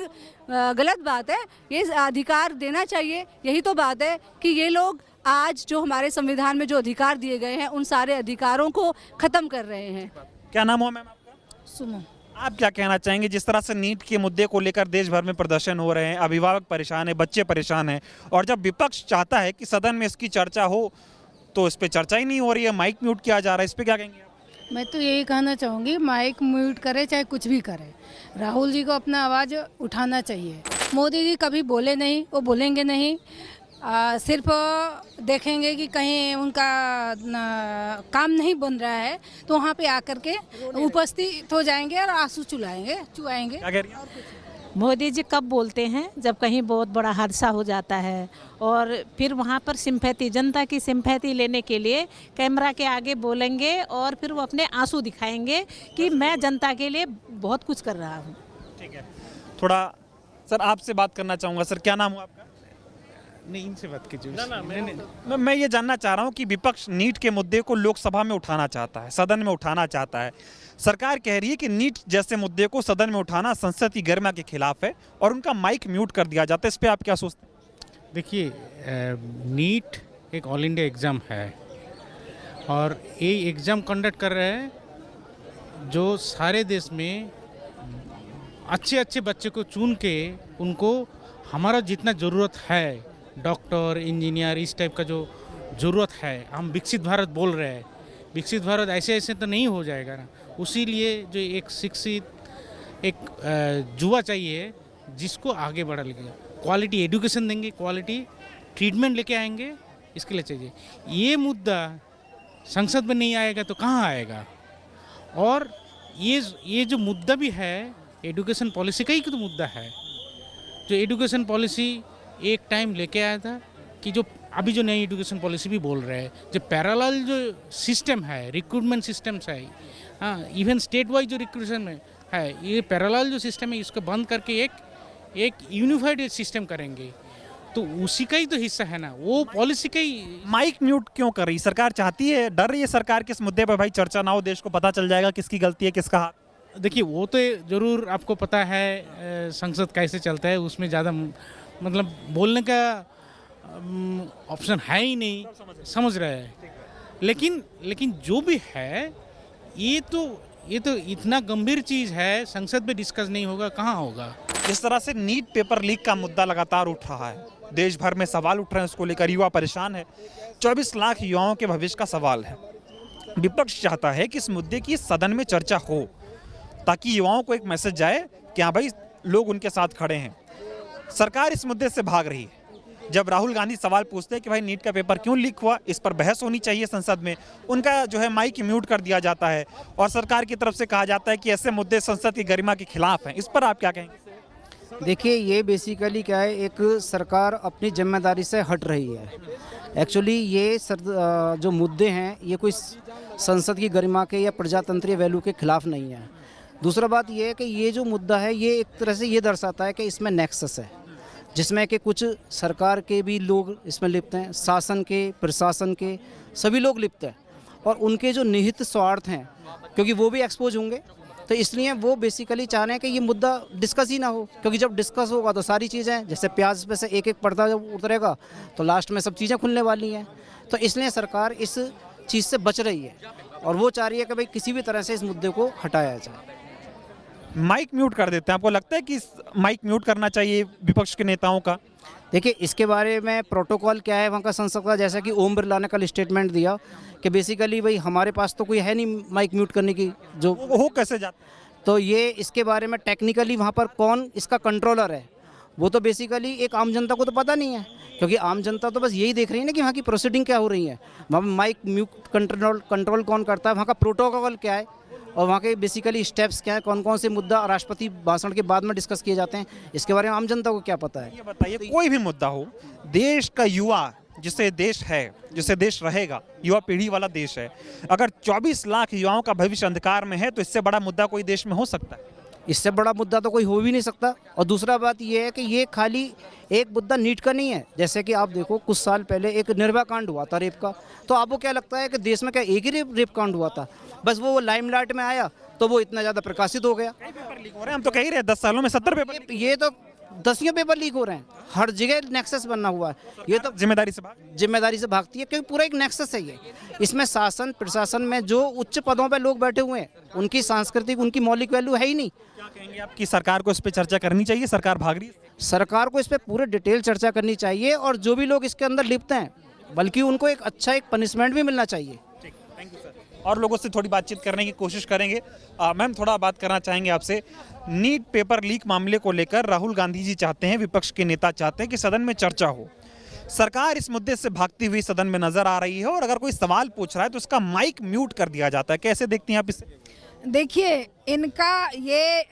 [SPEAKER 9] गलत बात है, ये अधिकार देना चाहिए। यही तो बात है कि ये लोग आज जो हमारे संविधान में जो अधिकार दिए गए हैं उन सारे अधिकारों को खत्म कर रहे हैं।
[SPEAKER 7] क्या नाम हुआ मैम आपका?
[SPEAKER 5] सुनो,
[SPEAKER 7] आप क्या कहना चाहेंगे जिस तरह से नीट के मुद्दे को लेकर देश भर में प्रदर्शन हो रहे हैं, अभिभावक परेशान है, बच्चे परेशान हैं, और जब विपक्ष चाहता है कि सदन में इसकी चर्चा हो तो इस पे चर्चा ही नहीं हो रही है, माइक म्यूट किया जा रहा है, इस पे क्या कहेंगे आप?
[SPEAKER 10] मैं तो यही कहना चाहूँगी, माइक म्यूट करे चाहे कुछ भी करे, राहुल जी को अपना आवाज़ उठाना चाहिए। मोदी जी कभी बोले नहीं, वो बोलेंगे नहीं, सिर्फ देखेंगे कि कहीं उनका काम नहीं बन रहा है तो वहाँ पे आकर के उपस्थित हो जाएंगे और आंसू चुआएंगे।
[SPEAKER 7] क्या कह रही हैं?
[SPEAKER 6] मोदी जी कब बोलते हैं? जब कहीं बहुत बड़ा हादसा हो जाता है, और फिर वहाँ पर सिंपैथी, जनता की सिंपैथी लेने के लिए कैमरा के आगे बोलेंगे और फिर वो अपने आंसू दिखाएंगे कि मैं जनता के लिए बहुत कुछ कर रहा हूँ।
[SPEAKER 7] ठीक है, थोड़ा सर आपसे बात करना चाहूँगा। सर क्या नाम हुआ आपका?
[SPEAKER 11] नहीं, इनसे बात कीजिए।
[SPEAKER 7] मैं ये जानना चाह रहा हूँ कि विपक्ष नीट के मुद्दे को लोकसभा में उठाना चाहता है, सदन में उठाना चाहता है। सरकार कह रही है कि नीट जैसे मुद्दे को सदन में उठाना संसद की गरिमा के खिलाफ है और उनका माइक म्यूट कर दिया जाता है। इस पे आप क्या सोचते हैं?
[SPEAKER 11] देखिए, नीट एक ऑल इंडिया एग्ज़ाम है और ये एग्ज़ाम कंडक्ट कर रहे हैं जो सारे देश में अच्छे अच्छे बच्चे को चुन के उनको हमारा जितना ज़रूरत है, डॉक्टर, इंजीनियर, इस टाइप का जो ज़रूरत है, हम विकसित भारत बोल रहे हैं। विकसित भारत ऐसे ऐसे तो नहीं हो जाएगा ना, उसी लिए जो एक शिक्षित एक युवा चाहिए जिसको आगे बढ़ा लेगा, क्वालिटी एजुकेशन देंगे, क्वालिटी ट्रीटमेंट लेके आएंगे, इसके लिए चाहिए। ये मुद्दा संसद में नहीं आएगा तो कहाँ आएगा? और ये जो मुद्दा भी है एजुकेशन पॉलिसी का ही तो मुद्दा है। जो एजुकेशन पॉलिसी एक टाइम लेके आया था कि जो अभी जो नई एजुकेशन पॉलिसी भी बोल रहे हैं, जो पैरेलल जो सिस्टम है, रिक्रूटमेंट सिस्टम्स है, हाँ, इवन स्टेट वाइज जो रिक्रूटमेंट है, ये पैरेलल जो सिस्टम है इसको बंद करके एक यूनिफाइड सिस्टम करेंगे, तो उसी का ही तो हिस्सा है ना, वो पॉलिसी का ही।
[SPEAKER 7] माइक म्यूट क्यों कर रही सरकार? चाहती है, डर रही है सरकार किस मुद्दे पर भाई चर्चा ना हो, देश को पता चल जाएगा किसकी गलती है किसका हाथ?
[SPEAKER 11] देखिए, वो तो ज़रूर आपको पता है संसद कैसे चलता है, उसमें ज़्यादा मतलब बोलने का ऑप्शन है ही नहीं, समझ रहे हैं। लेकिन जो भी है ये तो इतना गंभीर चीज़ है, संसद में डिस्कस नहीं होगा, कहाँ होगा?
[SPEAKER 7] जिस तरह से नीट पेपर लीक का मुद्दा लगातार उठ रहा है, देश भर में सवाल उठ रहे हैं उसको लेकर, युवा परेशान है, 24 लाख युवाओं के भविष्य का सवाल है। विपक्ष चाहता है कि इस मुद्दे की सदन में चर्चा हो ताकि युवाओं को एक मैसेज जाए कि हाँ भाई लोग उनके साथ खड़े हैं। सरकार इस मुद्दे से भाग रही है। जब राहुल गांधी सवाल पूछते हैं कि भाई नीट का पेपर क्यों लीक हुआ, इस पर बहस होनी चाहिए संसद में, उनका जो है माइक म्यूट कर दिया जाता है और सरकार की तरफ से कहा जाता है कि ऐसे मुद्दे संसद की गरिमा के खिलाफ हैं। इस पर आप क्या कहेंगे?
[SPEAKER 12] देखिए, ये बेसिकली क्या है, एक सरकार अपनी जिम्मेदारी से हट रही है। एक्चुअली ये जो मुद्दे हैं ये कोई संसद की गरिमा के या प्रजातंत्रीय वैल्यू के खिलाफ नहीं है। दूसरा बात ये है कि ये जो मुद्दा है ये एक तरह से ये दर्शाता है कि इसमें नेक्सस है, जिसमें कि कुछ सरकार के भी लोग इसमें लिप्त हैं, शासन के, प्रशासन के, सभी लोग लिप्त हैं और उनके जो निहित स्वार्थ हैं क्योंकि वो भी एक्सपोज होंगे, तो इसलिए वो बेसिकली चाह रहे हैं कि ये मुद्दा डिस्कस ही ना हो, क्योंकि जब डिस्कस होगा तो सारी चीज़ें, जैसे प्याज पे से एक एक पर्दा जब उतरेगा तो लास्ट में सब चीज़ें खुलने वाली हैं। तो इसलिए सरकार इस चीज़ से बच रही है और वो चाह रही है कि भाई किसी भी तरह से इस मुद्दे को हटाया जाए।
[SPEAKER 7] माइक म्यूट कर देते हैं। आपको लगता है कि माइक म्यूट करना चाहिए विपक्ष के नेताओं का?
[SPEAKER 12] देखिए, इसके बारे में प्रोटोकॉल क्या है वहाँ का संसद का, जैसा कि ओम बिरला ने कल स्टेटमेंट दिया कि बेसिकली भाई हमारे पास तो कोई है नहीं माइक म्यूट करने की, जो
[SPEAKER 7] वो कैसे जाता है?
[SPEAKER 12] तो ये इसके बारे में टेक्निकली वहाँ पर कौन इसका कंट्रोलर है वो तो बेसिकली एक आम जनता को तो पता नहीं है, क्योंकि आम जनता तो बस यही देख रही है ना कि वहाँ की प्रोसीडिंग क्या हो रही है। वहाँ माइक म्यूट कंट्रोल कौन करता है, वहाँ का प्रोटोकॉल क्या है और वहाँ के बेसिकली स्टेप्स क्या है, कौन कौन से मुद्दा राष्ट्रपति भाषण के बाद में डिस्कस किए जाते हैं, इसके बारे में आम जनता को क्या पता है।
[SPEAKER 7] ये बताइए, कोई भी मुद्दा हो, देश का युवा जिसे देश है, जिसे देश रहेगा, युवा पीढ़ी वाला देश है, अगर 24 लाख युवाओं का भविष्य अंधकार में है तो इससे बड़ा मुद्दा कोई देश में हो सकता है?
[SPEAKER 12] इससे बड़ा मुद्दा तो कोई हो भी नहीं सकता। और दूसरा बात ये है कि ये खाली एक मुद्दा नीट का नहीं है। जैसे कि आप देखो कुछ साल पहले एक निर्भया कांड हुआ था रेप का, तो आपको क्या लगता है कि देश में क्या एक ही रेप कांड हुआ था, बस वो लाइमलाइट में आया तो वो इतना ज़्यादा प्रकाशित हो गया।
[SPEAKER 7] पेपर लीक हो रहे हैं, हम तो कह ही रहे 10 सालों में 70 पेपर।
[SPEAKER 12] ये तो 10 पेपर लीक हो रहे हैं, हर जगह नेक्सस बनना हुआ है। ये तो
[SPEAKER 7] जिम्मेदारी से भागती
[SPEAKER 12] है, क्योंकि पूरा एक नेक्सस है ये। इसमें शासन प्रशासन में जो उच्च पदों पर लोग बैठे हुए हैं उनकी सांस्कृतिक, उनकी मौलिक वैल्यू है ही नहीं।
[SPEAKER 7] क्या कहेंगे आपकी सरकार को इस पर चर्चा करनी चाहिए? सरकार भाग रही है।
[SPEAKER 12] सरकार को इस पर पूरे डिटेल चर्चा करनी चाहिए और जो भी लोग इसके अंदर लिप्त हैं बल्कि उनको एक अच्छा एक पनिशमेंट भी मिलना चाहिए।
[SPEAKER 7] Thank you sir. और लोगों से थोड़ी बातचीत करने की कोशिश करेंगे। मैम, थोड़ा बात करना चाहेंगे आपसे। नीट पेपर लीक मामले को लेकर राहुल गांधी जी चाहते हैं, विपक्ष के नेता चाहते हैं कि सदन में चर्चा हो। सरकार इस मुद्दे से भागती हुई सदन में नजर आ रही है और अगर कोई सवाल पूछ रहा है तो उसका माइक म्यूट कर दिया जाता है। कैसे देखती हैं आप इसे?
[SPEAKER 1] देखिए, इनका ये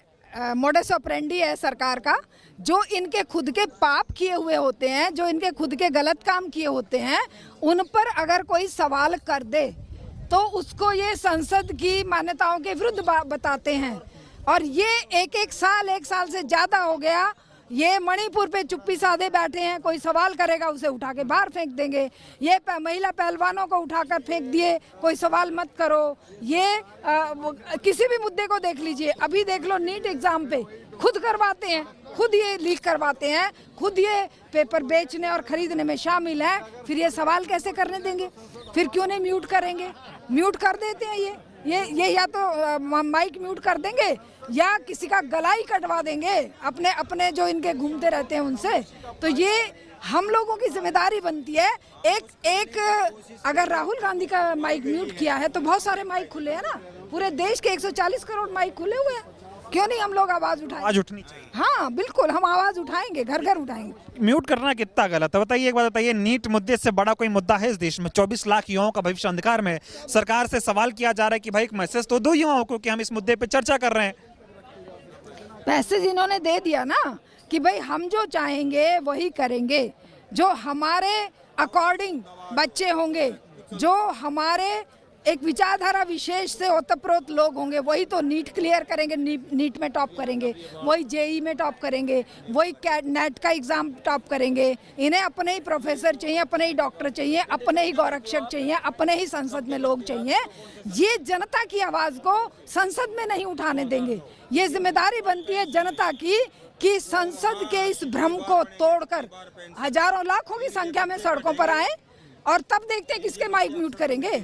[SPEAKER 1] मोडस ऑपरेंडी है सरकार का। जो इनके खुद के पाप किए हुए होते हैं, जो इनके खुद के गलत काम किए होते हैं, उन पर अगर कोई सवाल कर दे तो उसको ये संसद की मान्यताओं के विरुद्ध बताते हैं। और ये एक साल से ज़्यादा हो गया ये मणिपुर पे चुप्पी साधे बैठे हैं। कोई सवाल करेगा उसे उठा के बाहर फेंक देंगे। ये महिला पहलवानों को उठाकर फेंक दिए, कोई सवाल मत करो। ये किसी भी मुद्दे को देख लीजिए, अभी देख लो नीट एग्जाम पे खुद करवाते हैं, खुद ये लीक करवाते हैं, खुद ये पेपर बेचने और खरीदने में शामिल है। फिर ये सवाल कैसे करने देंगे? फिर क्यों नहीं म्यूट करेंगे? म्यूट कर देते हैं ये या तो माइक म्यूट कर देंगे या किसी का गला ही कटवा देंगे अपने जो इनके घूमते रहते हैं उनसे। तो ये हम लोगों की जिम्मेदारी बनती है। एक अगर राहुल गांधी का माइक म्यूट किया है तो बहुत सारे माइक खुले हैं ना, पूरे देश के 140 करोड़ माइक खुले हुए हैं। क्यों नहीं हम लोग आवाज उठाएंगे?
[SPEAKER 7] आवाज उठनी चाहिए।
[SPEAKER 1] हाँ बिल्कुल, हम आवाज उठाएंगे, घर घर उठाएंगे।
[SPEAKER 7] म्यूट करना कितना गलत है बताइए? एक बात बताइए, नीट मुद्दे से बड़ा कोई मुद्दा है इस देश में? 24 लाख युवाओं का भविष्य अंधकार में है। सरकार से सवाल किया जा रहा है कि भाई एक मैसेज तो दो युवाओं को कि हम इस मुद्दे पे चर्चा कर रहे हैं।
[SPEAKER 1] मैसेज इन्होंने दे दिया ना कि भाई हम जो चाहेंगे वही करेंगे, जो हमारे अकॉर्डिंग बच्चे होंगे, जो हमारे एक विचारधारा विशेष से ओतप्रोत लोग होंगे, वही तो नीट क्लियर करेंगे, नीट में टॉप करेंगे, वही जेई में टॉप करेंगे, वही नेट का एग्ज़ाम टॉप करेंगे। इन्हें अपने ही प्रोफेसर चाहिए, अपने ही डॉक्टर चाहिए, अपने ही गौरक्षक चाहिए, अपने ही संसद में लोग चाहिए। ये जनता की आवाज़ को संसद में नहीं उठाने देंगे। ये जिम्मेदारी बनती है जनता की कि संसद के इस भ्रम को तोड़कर हजारों लाखों की संख्या में सड़कों पर आए और तब देखते हैं किसके माइक म्यूट करेंगे।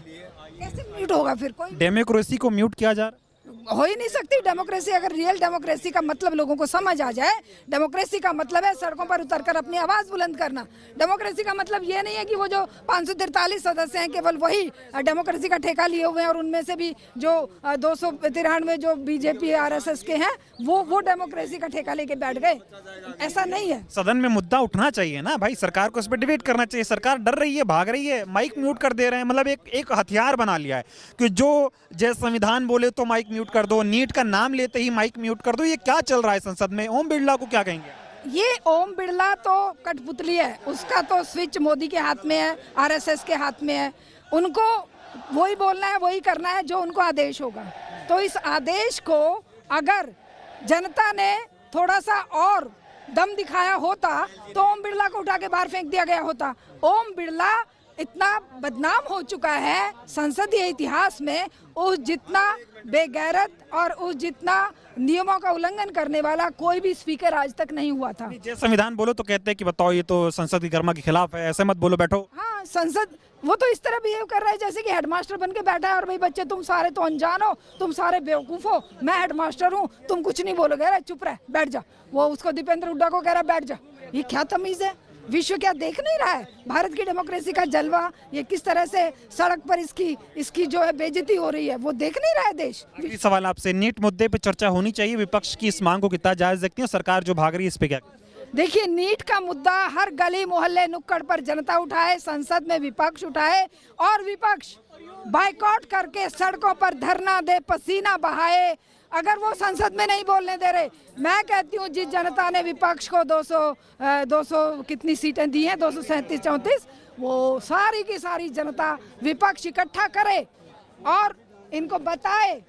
[SPEAKER 1] कैसे म्यूट होगा फिर? कोई
[SPEAKER 7] डेमोक्रेसी को म्यूट किया जा रहा है?
[SPEAKER 1] हो ही नहीं सकती डेमोक्रेसी। अगर रियल डेमोक्रेसी का मतलब लोगों को समझ आ जाए, डेमोक्रेसी का मतलब है सड़कों पर उतरकर अपनी आवाज़ बुलंद करना। डेमोक्रेसी का मतलब ये नहीं है कि वो जो 543 सदस्य हैं केवल वही डेमोक्रेसी का ठेका लिए हुए हैं और उनमें से भी जो 293 जो बीजेपी RSS के हैं वो डेमोक्रेसी का ठेका लेके बैठ गए। ऐसा नहीं है।
[SPEAKER 7] सदन में मुद्दा उठना चाहिए ना भाई, सरकार को इस पर डिबेट करना चाहिए। सरकार डर रही है, भाग रही है, माइक म्यूट कर दे रहे हैं। मतलब एक हथियार बना लिया है कि जो जैसे संविधान बोले तो माइक म्यूट कर दो, नीट का नाम लेते ही माइक म्यूट कर दो। ये क्या चल रहा है संसद में? ओम बिरला को क्या कहेंगे?
[SPEAKER 1] ये ओम बिरला तो कठपुतली है, उसका तो स्विच मोदी के हाथ में है, RSS के हाथ में है। उनको वही बोलना है, वही करना है जो उनको आदेश होगा। तो इस आदेश को अगर जनता ने थोड़ा सा और दम दिखाया होता तो ओम बिरला को उठा के बाहर फेंक दिया गया होता। ओम बिरला इतना बदनाम हो चुका है संसदीय इतिहास में, उस जितना बेगैरत और उस जितना नियमों का उल्लंघन करने वाला कोई भी स्पीकर आज तक नहीं हुआ था।
[SPEAKER 7] जैसे संविधान बोलो तो कहते हैं कि बताओ ये तो संसद की गरिमा के खिलाफ है, ऐसे मत बोलो, बैठो।
[SPEAKER 1] हाँ, संसद वो तो इस तरह बिहेव कर रहा है जैसे कि हेडमास्टर बन के बैठा है और भाई बच्चे तुम सारे तो अनजान हो, तुम सारे बेवकूफ़ हो, मैं हेडमास्टर हूँ, तुम कुछ नहीं बोलोगे, अरे चुप रह, बैठ जा। वो उसको दीपेंद्र हुड्डा को कह रहा है बैठ जा। ये क्या तमीज़ है? विश्व क्या देख नहीं रहा है भारत की डेमोक्रेसी का जलवा? ये किस तरह से सड़क पर इसकी जो है बेइज्जती हो रही है, वो देख नहीं रहा है देश।
[SPEAKER 7] आखिरी सवाल आपसे, नीट मुद्दे पे चर्चा होनी चाहिए, विपक्ष की इस मांग को कितना जायज देखती है, सरकार जो भाग रही है इस पे क्या?
[SPEAKER 1] देखिए, नीट का मुद्दा हर गली मोहल्ले नुक्कड़ पर जनता उठाए, संसद में विपक्ष उठाए और विपक्ष बाइकआउट करके सड़कों पर धरना दे, पसीना बहाए। अगर वो संसद में नहीं बोलने दे रहे, मैं कहती हूँ जिस जनता ने विपक्ष को 200 कितनी सीटें दी हैं, 237-34, वो सारी की सारी जनता विपक्ष इकट्ठा करे और इनको बताए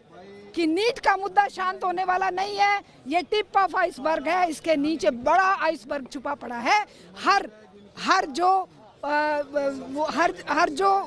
[SPEAKER 1] कि नीट का मुद्दा शांत होने वाला नहीं है। ये टिप ऑफ आइसबर्ग है, इसके नीचे बड़ा आइसबर्ग छुपा पड़ा है। हर जो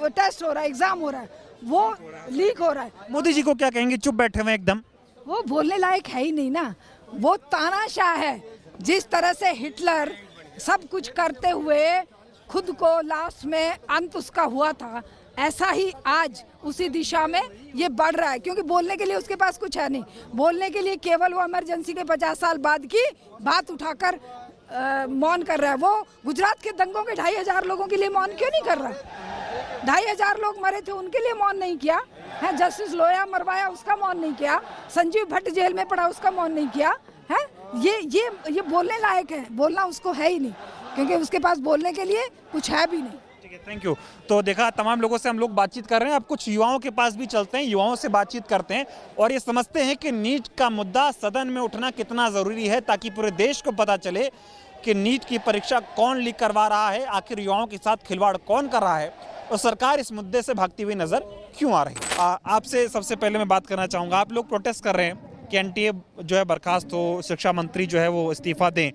[SPEAKER 1] टेस्ट हो रहा है, एग्जाम हो रहा है, वो लीक हो रहा है।
[SPEAKER 7] मोदी जी को क्या कहेंगे, चुप बैठे हुए एकदम?
[SPEAKER 1] वो बोलने लायक है ही नहीं ना, वो तानाशाह है। जिस तरह से हिटलर सब कुछ करते हुए खुद को लास्ट में अंत उसका हुआ था, ऐसा ही आज उसी दिशा में ये बढ़ रहा है, क्योंकि बोलने के लिए उसके पास कुछ है नहीं। बोलने के लिए केवल वो इमरजेंसी के 50 साल बाद की बात उठाकर मौन कर रहा है। वो गुजरात के दंगों के 2500 लोगों के लिए मौन क्यों नहीं कर रहा? 2500 लोग मरे थे, उनके लिए मौन नहीं किया है। जस्टिस लोया मरवाया, उसका मौन नहीं किया। संजीव भट्ट जेल में पड़ा, उसका मौन नहीं किया है। ये बोलने लायक है, बोलना उसको है ही नहीं, क्योंकि उसके पास बोलने के लिए कुछ है भी नहीं।
[SPEAKER 7] ठीक है, थैंक यू। तो देखा, तमाम लोगों से हम लोग बातचीत कर रहे हैं, अब कुछ युवाओं के पास भी चलते हैं, युवाओं से बातचीत करते हैं और ये समझते हैं कि नीट का मुद्दा सदन में उठना कितना ज़रूरी है, ताकि पूरे देश को पता चले कि नीट की परीक्षा कौन लीक करवा रहा है, आखिर युवाओं के साथ खिलवाड़ कौन कर रहा है और सरकार इस मुद्दे से भागती हुई नजर क्यों आ रही है। आपसे सबसे पहले मैं बात करना चाहूँगा, आप लोग प्रोटेस्ट कर रहे हैं कि एनटीए जो है बर्खास्त हो, शिक्षा मंत्री जो है वो इस्तीफा दें।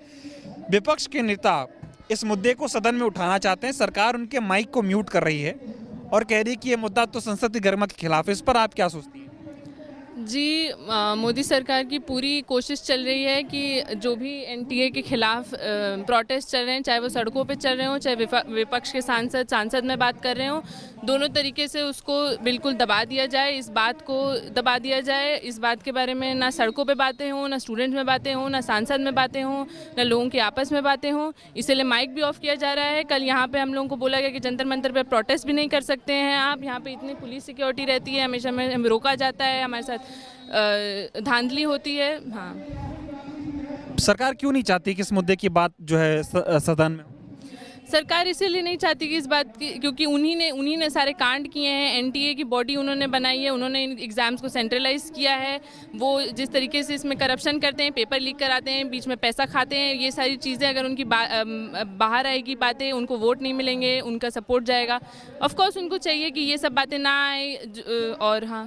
[SPEAKER 7] विपक्ष के नेता इस मुद्दे को सदन में उठाना चाहते हैं, सरकार उनके माइक को म्यूट कर रही है और कह रही है कि ये मुद्दा तो संसद की गरिमा के खिलाफ है। इस पर आप क्या सोचती हैं?
[SPEAKER 13] जी, मोदी सरकार की पूरी कोशिश चल रही है कि जो भी एनटीए के खिलाफ प्रोटेस्ट चल रहे हैं, चाहे वो सड़कों पे चल रहे हों, चाहे विपक्ष के सांसद में बात कर रहे हों, दोनों तरीके से उसको बिल्कुल दबा दिया जाए, इस बात को दबा दिया जाए। इस बात के बारे में ना सड़कों पे बातें हों, ना स्टूडेंट्स में बातें हों, ना सांसद में बातें हों, ना लोगों के आपस में बातें हों। इसीलिए माइक भी ऑफ किया जा रहा है। कल यहाँ पे हम लोगों को बोला गया कि जंतर मंतर पे प्रोटेस्ट भी नहीं कर सकते हैं आप, यहाँ पे इतनी पुलिस सिक्योरिटी रहती है, हमेशा हमें रोका जाता है, हमारे साथ धांधली होती है। हाँ,
[SPEAKER 7] सरकार क्यों नहीं चाहती कि इस मुद्दे की बात जो है सदन में?
[SPEAKER 13] सरकार इसीलिए नहीं चाहती कि इस बात की, क्योंकि उन्हीं ने सारे कांड किए हैं। एनटीए की बॉडी उन्होंने बनाई है, उन्होंने इन एग्ज़ाम्स को सेंट्रलाइज किया है। वो जिस तरीके से इसमें करप्शन करते हैं, पेपर लीक कराते हैं, बीच में पैसा खाते हैं, ये सारी चीज़ें अगर उनकी बाहर आएगी बातें, उनको वोट नहीं मिलेंगे, उनका सपोर्ट जाएगा। ऑफ कोर्स उनको चाहिए कि ये सब बातें ना आए। और हाँ,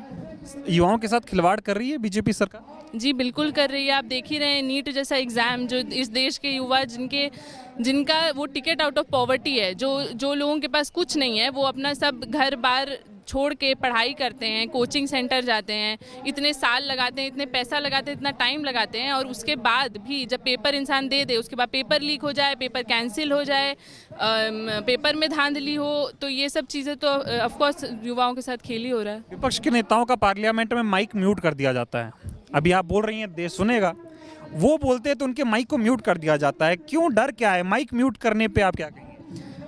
[SPEAKER 7] युवाओं के साथ खिलवाड़ कर रही है बीजेपी सरकार?
[SPEAKER 13] जी बिल्कुल कर रही है। आप देख ही रहे हैं, नीट जैसा एग्ज़ाम जो इस देश के युवा जिनका वो टिकट आउट ऑफ पॉवर्टी है, जो लोगों के पास कुछ नहीं है, वो अपना सब घर बार छोड़ के पढ़ाई करते हैं, कोचिंग सेंटर जाते हैं, इतने साल लगाते हैं, इतने पैसा लगाते हैं, इतना टाइम लगाते हैं, और उसके बाद भी जब पेपर इंसान दे दे, उसके बाद पेपर लीक हो जाए, पेपर कैंसिल हो जाए, पेपर में धांधली हो, तो ये सब चीज़ें तो ऑफकोर्स युवाओं के साथ खेल ही हो रहा है।
[SPEAKER 7] विपक्ष के नेताओं का पार्लियामेंट में माइक म्यूट कर दिया जाता है। अभी आप बोल रही हैं देश सुनेगा, वो बोलते हैं तो उनके माइक को म्यूट कर दिया जाता है। क्यों, डर क्या है माइक म्यूट करने पे? आप क्या कहेंगे?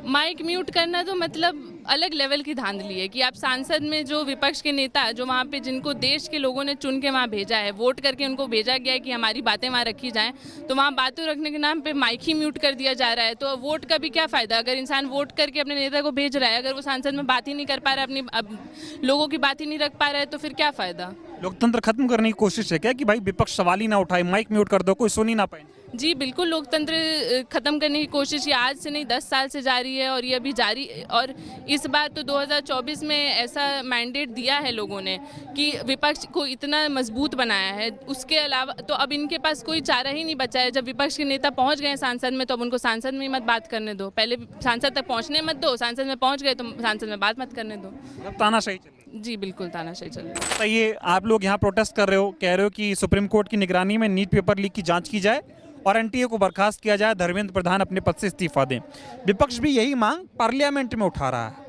[SPEAKER 13] माइक म्यूट करना तो मतलब अलग लेवल की धांधली है कि आप सांसद में जो विपक्ष के नेता जो वहाँ पे, जिनको देश के लोगों ने चुन के वहाँ भेजा है, वोट करके उनको भेजा गया है कि हमारी बातें वहाँ रखी जाएं, तो वहाँ बातें रखने के नाम पे माइक ही म्यूट कर दिया जा रहा है। तो वोट का भी क्या फ़ायदा? अगर इंसान वोट करके अपने नेता को भेज रहा है, अगर वो सांसद में बात ही नहीं कर पा रहा है, अपनी लोगों की बात ही नहीं रख पा रहा है, तो फिर क्या फ़ायदा?
[SPEAKER 7] लोकतंत्र खत्म करने की कोशिश है क्या कि भाई विपक्ष सवाल ही ना उठाए, माइक म्यूट कर दो, कोई सुन ही ना पाए?
[SPEAKER 13] जी बिल्कुल, लोकतंत्र ख़त्म करने की कोशिश ये आज से नहीं 10 साल से जारी है, और ये अभी जारी। और इस बार तो 2024 में ऐसा मैंडेट दिया है लोगों ने कि विपक्ष को इतना मजबूत बनाया है, उसके अलावा तो अब इनके पास कोई चारा ही नहीं बचा है। जब विपक्ष के नेता पहुंच गए सांसद में, तो अब उनको सांसद में ही मत बात करने दो, पहले सांसद तक पहुंचने मत दो, सांसद में पहुंच गए तो सांसद में बात मत करने दो।
[SPEAKER 7] तानाशाही चल रही है।
[SPEAKER 13] जी बिल्कुल तानाशाही चल रही है।
[SPEAKER 7] तो ये आप लोग यहाँ प्रोटेस्ट कर रहे हो, कह रहे हो कि सुप्रीम कोर्ट की निगरानी में नीट पेपर लीक की जाँच की जाए और एनटीए को बर्खास्त किया जाए, धर्मेंद्र प्रधान अपने पद से इस्तीफा दें। विपक्ष भी यही मांग पार्लियामेंट में उठा रहा है,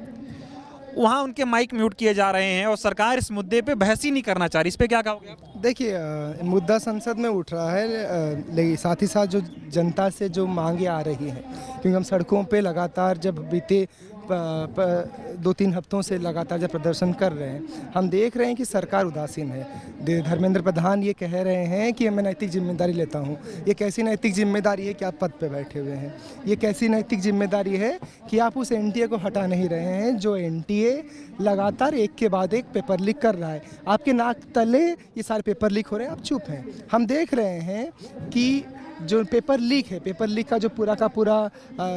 [SPEAKER 7] वहाँ उनके माइक म्यूट किए जा रहे हैं और सरकार इस मुद्दे पे बहस ही नहीं करना चाह रही। इस पे क्या कहोगे?
[SPEAKER 14] देखिए, मुद्दा संसद में उठ रहा है, लेकिन साथ ही साथ जो जनता से जो मांगे आ रही हैं, क्योंकि हम सड़कों पे लगातार जब बीते 2-3 हफ्तों से लगातार जब प्रदर्शन कर रहे हैं, हम देख रहे हैं कि सरकार उदासीन है। धर्मेंद्र प्रधान ये कह रहे हैं कि मैं नैतिक जिम्मेदारी लेता हूँ। ये कैसी नैतिक जिम्मेदारी है कि आप पद पे बैठे हुए हैं? ये कैसी नैतिक जिम्मेदारी है कि आप उस एनटीए को हटा नहीं रहे हैं, जो एनटीए लगातार एक के बाद एक पेपर लीक कर रहा है? आपके नाक तले ये सारे पेपर लीक हो रहे हैं, आप चुप हैं। हम देख रहे हैं कि जो पेपर लीक है, पेपर लीक का जो पूरा का पूरा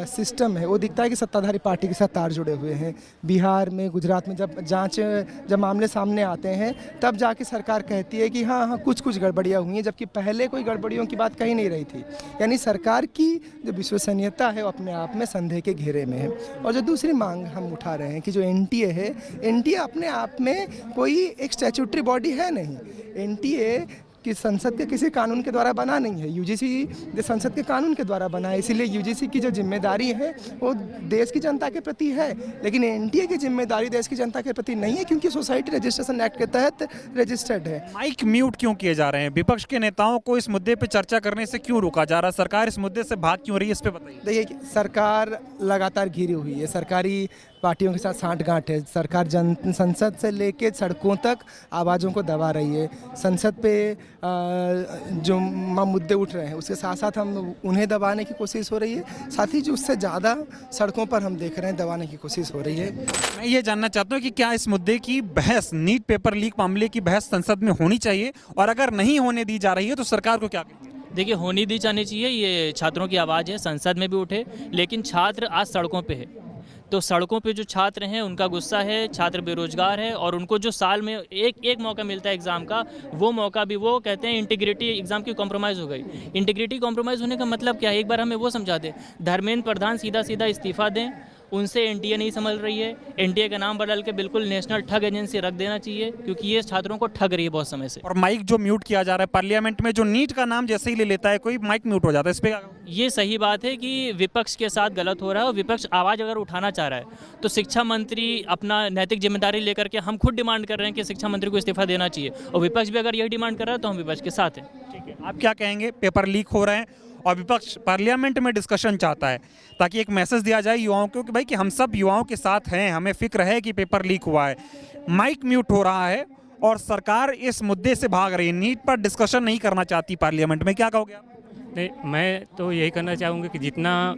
[SPEAKER 14] सिस्टम है, वो दिखता है कि सत्ताधारी पार्टी के साथ तार जुड़े हुए हैं। बिहार में, गुजरात में जब मामले सामने आते हैं, तब जाके सरकार कहती है कि हाँ कुछ गड़बड़ियाँ हुई हैं, जबकि पहले कोई गड़बड़ियों की बात कही नहीं रही थी। यानी सरकार की जो विश्वसनीयता है वो अपने आप में संदेह के घेरे में है। और जो दूसरी मांग हम उठा रहे हैं कि जो एनटीए है, एनटीए अपने आप में कोई एक स्टैट्यूटरी बॉडी है नहीं। एनटीए कि संसद के किसी कानून के द्वारा बना नहीं है। यूजीसी जो संसद के कानून के द्वारा बना है, इसीलिए यूजीसी की जो जिम्मेदारी है वो देश की जनता के प्रति है, लेकिन एनटीए की जिम्मेदारी देश की जनता के प्रति नहीं है, क्योंकि सोसाइटी रजिस्ट्रेशन एक्ट के तहत रजिस्टर्ड है।
[SPEAKER 7] माइक म्यूट क्यों किए जा रहे हैं? विपक्ष के नेताओं को इस मुद्दे पर चर्चा करने से क्यों रोका जा रहा है? सरकार इस मुद्दे से भाग क्यों रही है? इस पर बताइए।
[SPEAKER 14] देखिए, सरकार लगातार घिरी हुई है, सरकारी पार्टियों के साथ सांठगांठ है। सरकार संसद से लेके सड़कों तक आवाज़ों को दबा रही है। संसद पे जो मुद्दे उठ रहे हैं उसके साथ साथ हम उन्हें दबाने की कोशिश हो रही है, साथ ही जो उससे ज़्यादा सड़कों पर हम देख रहे हैं दबाने की कोशिश हो रही है।
[SPEAKER 7] मैं ये जानना चाहता हूँ कि क्या इस मुद्दे की बहस, नीट पेपर लीक मामले की बहस संसद में होनी चाहिए, और अगर नहीं होने दी जा रही है तो सरकार को क्या कहें?
[SPEAKER 15] देखिए, होनी दी जानी चाहिए। ये छात्रों की आवाज़ है, संसद में भी उठे, लेकिन छात्र आज सड़कों पे है। तो सड़कों पे जो छात्र हैं उनका गुस्सा है, छात्र बेरोजगार है, और उनको जो साल में एक मौका मिलता है एग्ज़ाम का, वो मौका भी वो कहते हैं इंटीग्रिटी एग्ज़ाम की कॉम्प्रोमाइज़ हो गई। इंटीग्रिटी कॉम्प्रोमाइज़ होने का मतलब क्या है? एक बार हमें वो समझा दें। धर्मेंद्र प्रधान सीधा इस्तीफा दें, उनसे एनटीए नहीं संभल रही है। एनटीए का नाम बदल के बिल्कुल नेशनल ठग एजेंसी रख देना चाहिए, क्योंकि ये छात्रों को ठग रही है बहुत समय से।
[SPEAKER 7] और माइक जो म्यूट किया जा रहा है पार्लियामेंट में, जो नीट का नाम जैसे ही ले लेता है कोई, माइक म्यूट हो जाता है। इस पे
[SPEAKER 15] ये सही बात है कि विपक्ष के साथ गलत हो रहा है, और विपक्ष आवाज़ अगर उठाना चाह रहा है तो शिक्षा मंत्री अपना नैतिक जिम्मेदारी लेकर के, हम खुद डिमांड कर रहे हैं कि शिक्षा मंत्री को इस्तीफा देना चाहिए, और विपक्ष भी अगर यही डिमांड कर रहा है तो हम विपक्ष के साथ हैं।
[SPEAKER 7] ठीक है, आप क्या कहेंगे? पेपर लीक हो रहे हैं और विपक्ष पार्लियामेंट में डिस्कशन चाहता है, ताकि एक मैसेज दिया जाए युवाओं को कि भाई कि हम सब युवाओं के साथ हैं, हमें फिक्र है कि पेपर लीक हुआ है। माइक म्यूट हो रहा है और सरकार इस मुद्दे से भाग रही है, नीट पर डिस्कशन नहीं करना चाहती पार्लियामेंट में। क्या कहोगे आप?
[SPEAKER 3] नहीं, मैं तो यही करना चाहूँगा कि जितना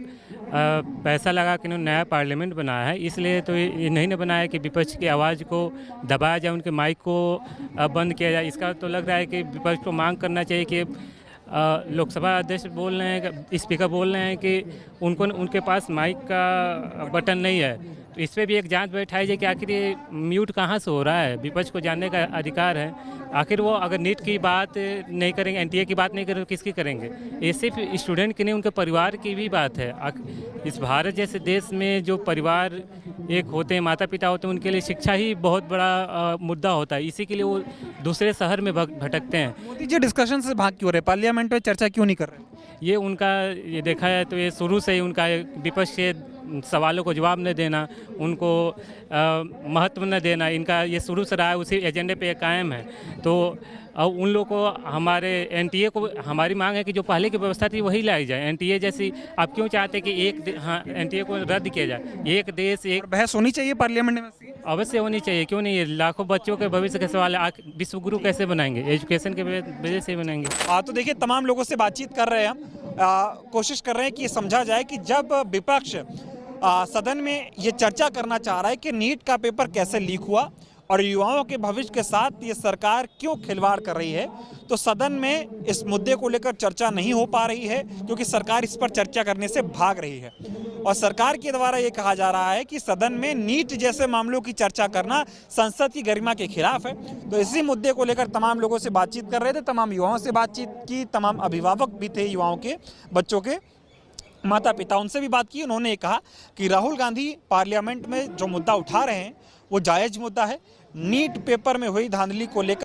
[SPEAKER 3] पैसा लगा के नया पार्लियामेंट बनाया है, इसलिए तो ये नहीं ना बनाया कि विपक्ष की आवाज़ को दबाया जाए, उनके माइक को बंद किया जाए। इसका तो लग रहा है कि विपक्ष को मांग करना चाहिए कि लोकसभा अध्यक्ष बोल रहे हैं, स्पीकर बोल रहे हैं कि उनके पास माइक का बटन नहीं है, तो इस पर भी एक जांच बैठाई जाए कि आखिर ये म्यूट कहाँ से हो रहा है। विपक्ष को जानने का अधिकार है। आखिर वो अगर नीट की बात नहीं करेंगे, एनटीए की बात नहीं करेंगे, तो किसकी करेंगे? ये सिर्फ स्टूडेंट की नहीं, उनके परिवार की भी बात है। इस भारत जैसे देश में जो परिवार एक होते हैं, माता पिता होते हैं, उनके लिए शिक्षा ही बहुत बड़ा मुद्दा होता है। इसी के लिए वो दूसरे शहर में भटकते हैं।
[SPEAKER 7] मोदी जी डिस्कशन से भाग क्यों रहे? पार्लियामेंट में चर्चा क्यों नहीं कर रहे?
[SPEAKER 3] ये उनका, ये देखा है तो ये शुरू से ही उनका विपक्ष के सवालों को जवाब न देना, उनको महत्व न देना, इनका ये शुरू से रहा है, उसी एजेंडे पे कायम है। तो अब उन लोगों को, हमारे एनटीए को, हमारी मांग है कि जो पहले की व्यवस्था थी वही लाई जाए। एनटीए जैसी आप क्यों चाहते कि एनटीए को रद्द किया जाए? एक देश एक
[SPEAKER 7] बहस होनी चाहिए पार्लियामेंट में,
[SPEAKER 3] अवश्य होनी चाहिए, क्यों नहीं? लाखों बच्चों के भविष्य के सवाल है। विश्व गुरु कैसे बनाएंगे? एजुकेशन के वजह से बनाएंगे।
[SPEAKER 7] तो देखिए, तमाम लोगों से बातचीत कर रहे हैं हम, कोशिश कर रहे हैं कि ये समझा जाए कि जब विपक्ष सदन में ये चर्चा करना चाह रहा है कि नीट का पेपर कैसे लीक हुआ और युवाओं के भविष्य के साथ ये सरकार क्यों खिलवाड़ कर रही है, तो सदन में इस मुद्दे को लेकर चर्चा नहीं हो पा रही है, क्योंकि सरकार इस पर चर्चा करने से भाग रही है। और सरकार के द्वारा ये कहा जा रहा है कि सदन में नीट जैसे मामलों की चर्चा करना संसद की गरिमा के खिलाफ है। तो इसी मुद्दे को लेकर तमाम लोगों से बातचीत कर रहे थे, तमाम युवाओं से बातचीत की, तमाम अभिभावक भी थे युवाओं के, बच्चों के माता पिता, उनसे भी बात की। उन्होंने कहा कि राहुल गांधी पार्लियामेंट में जो मुद्दा उठा रहे हैं वो जायज़ मुद्दा है। नीट पेपर में हुई धांधली को लेकर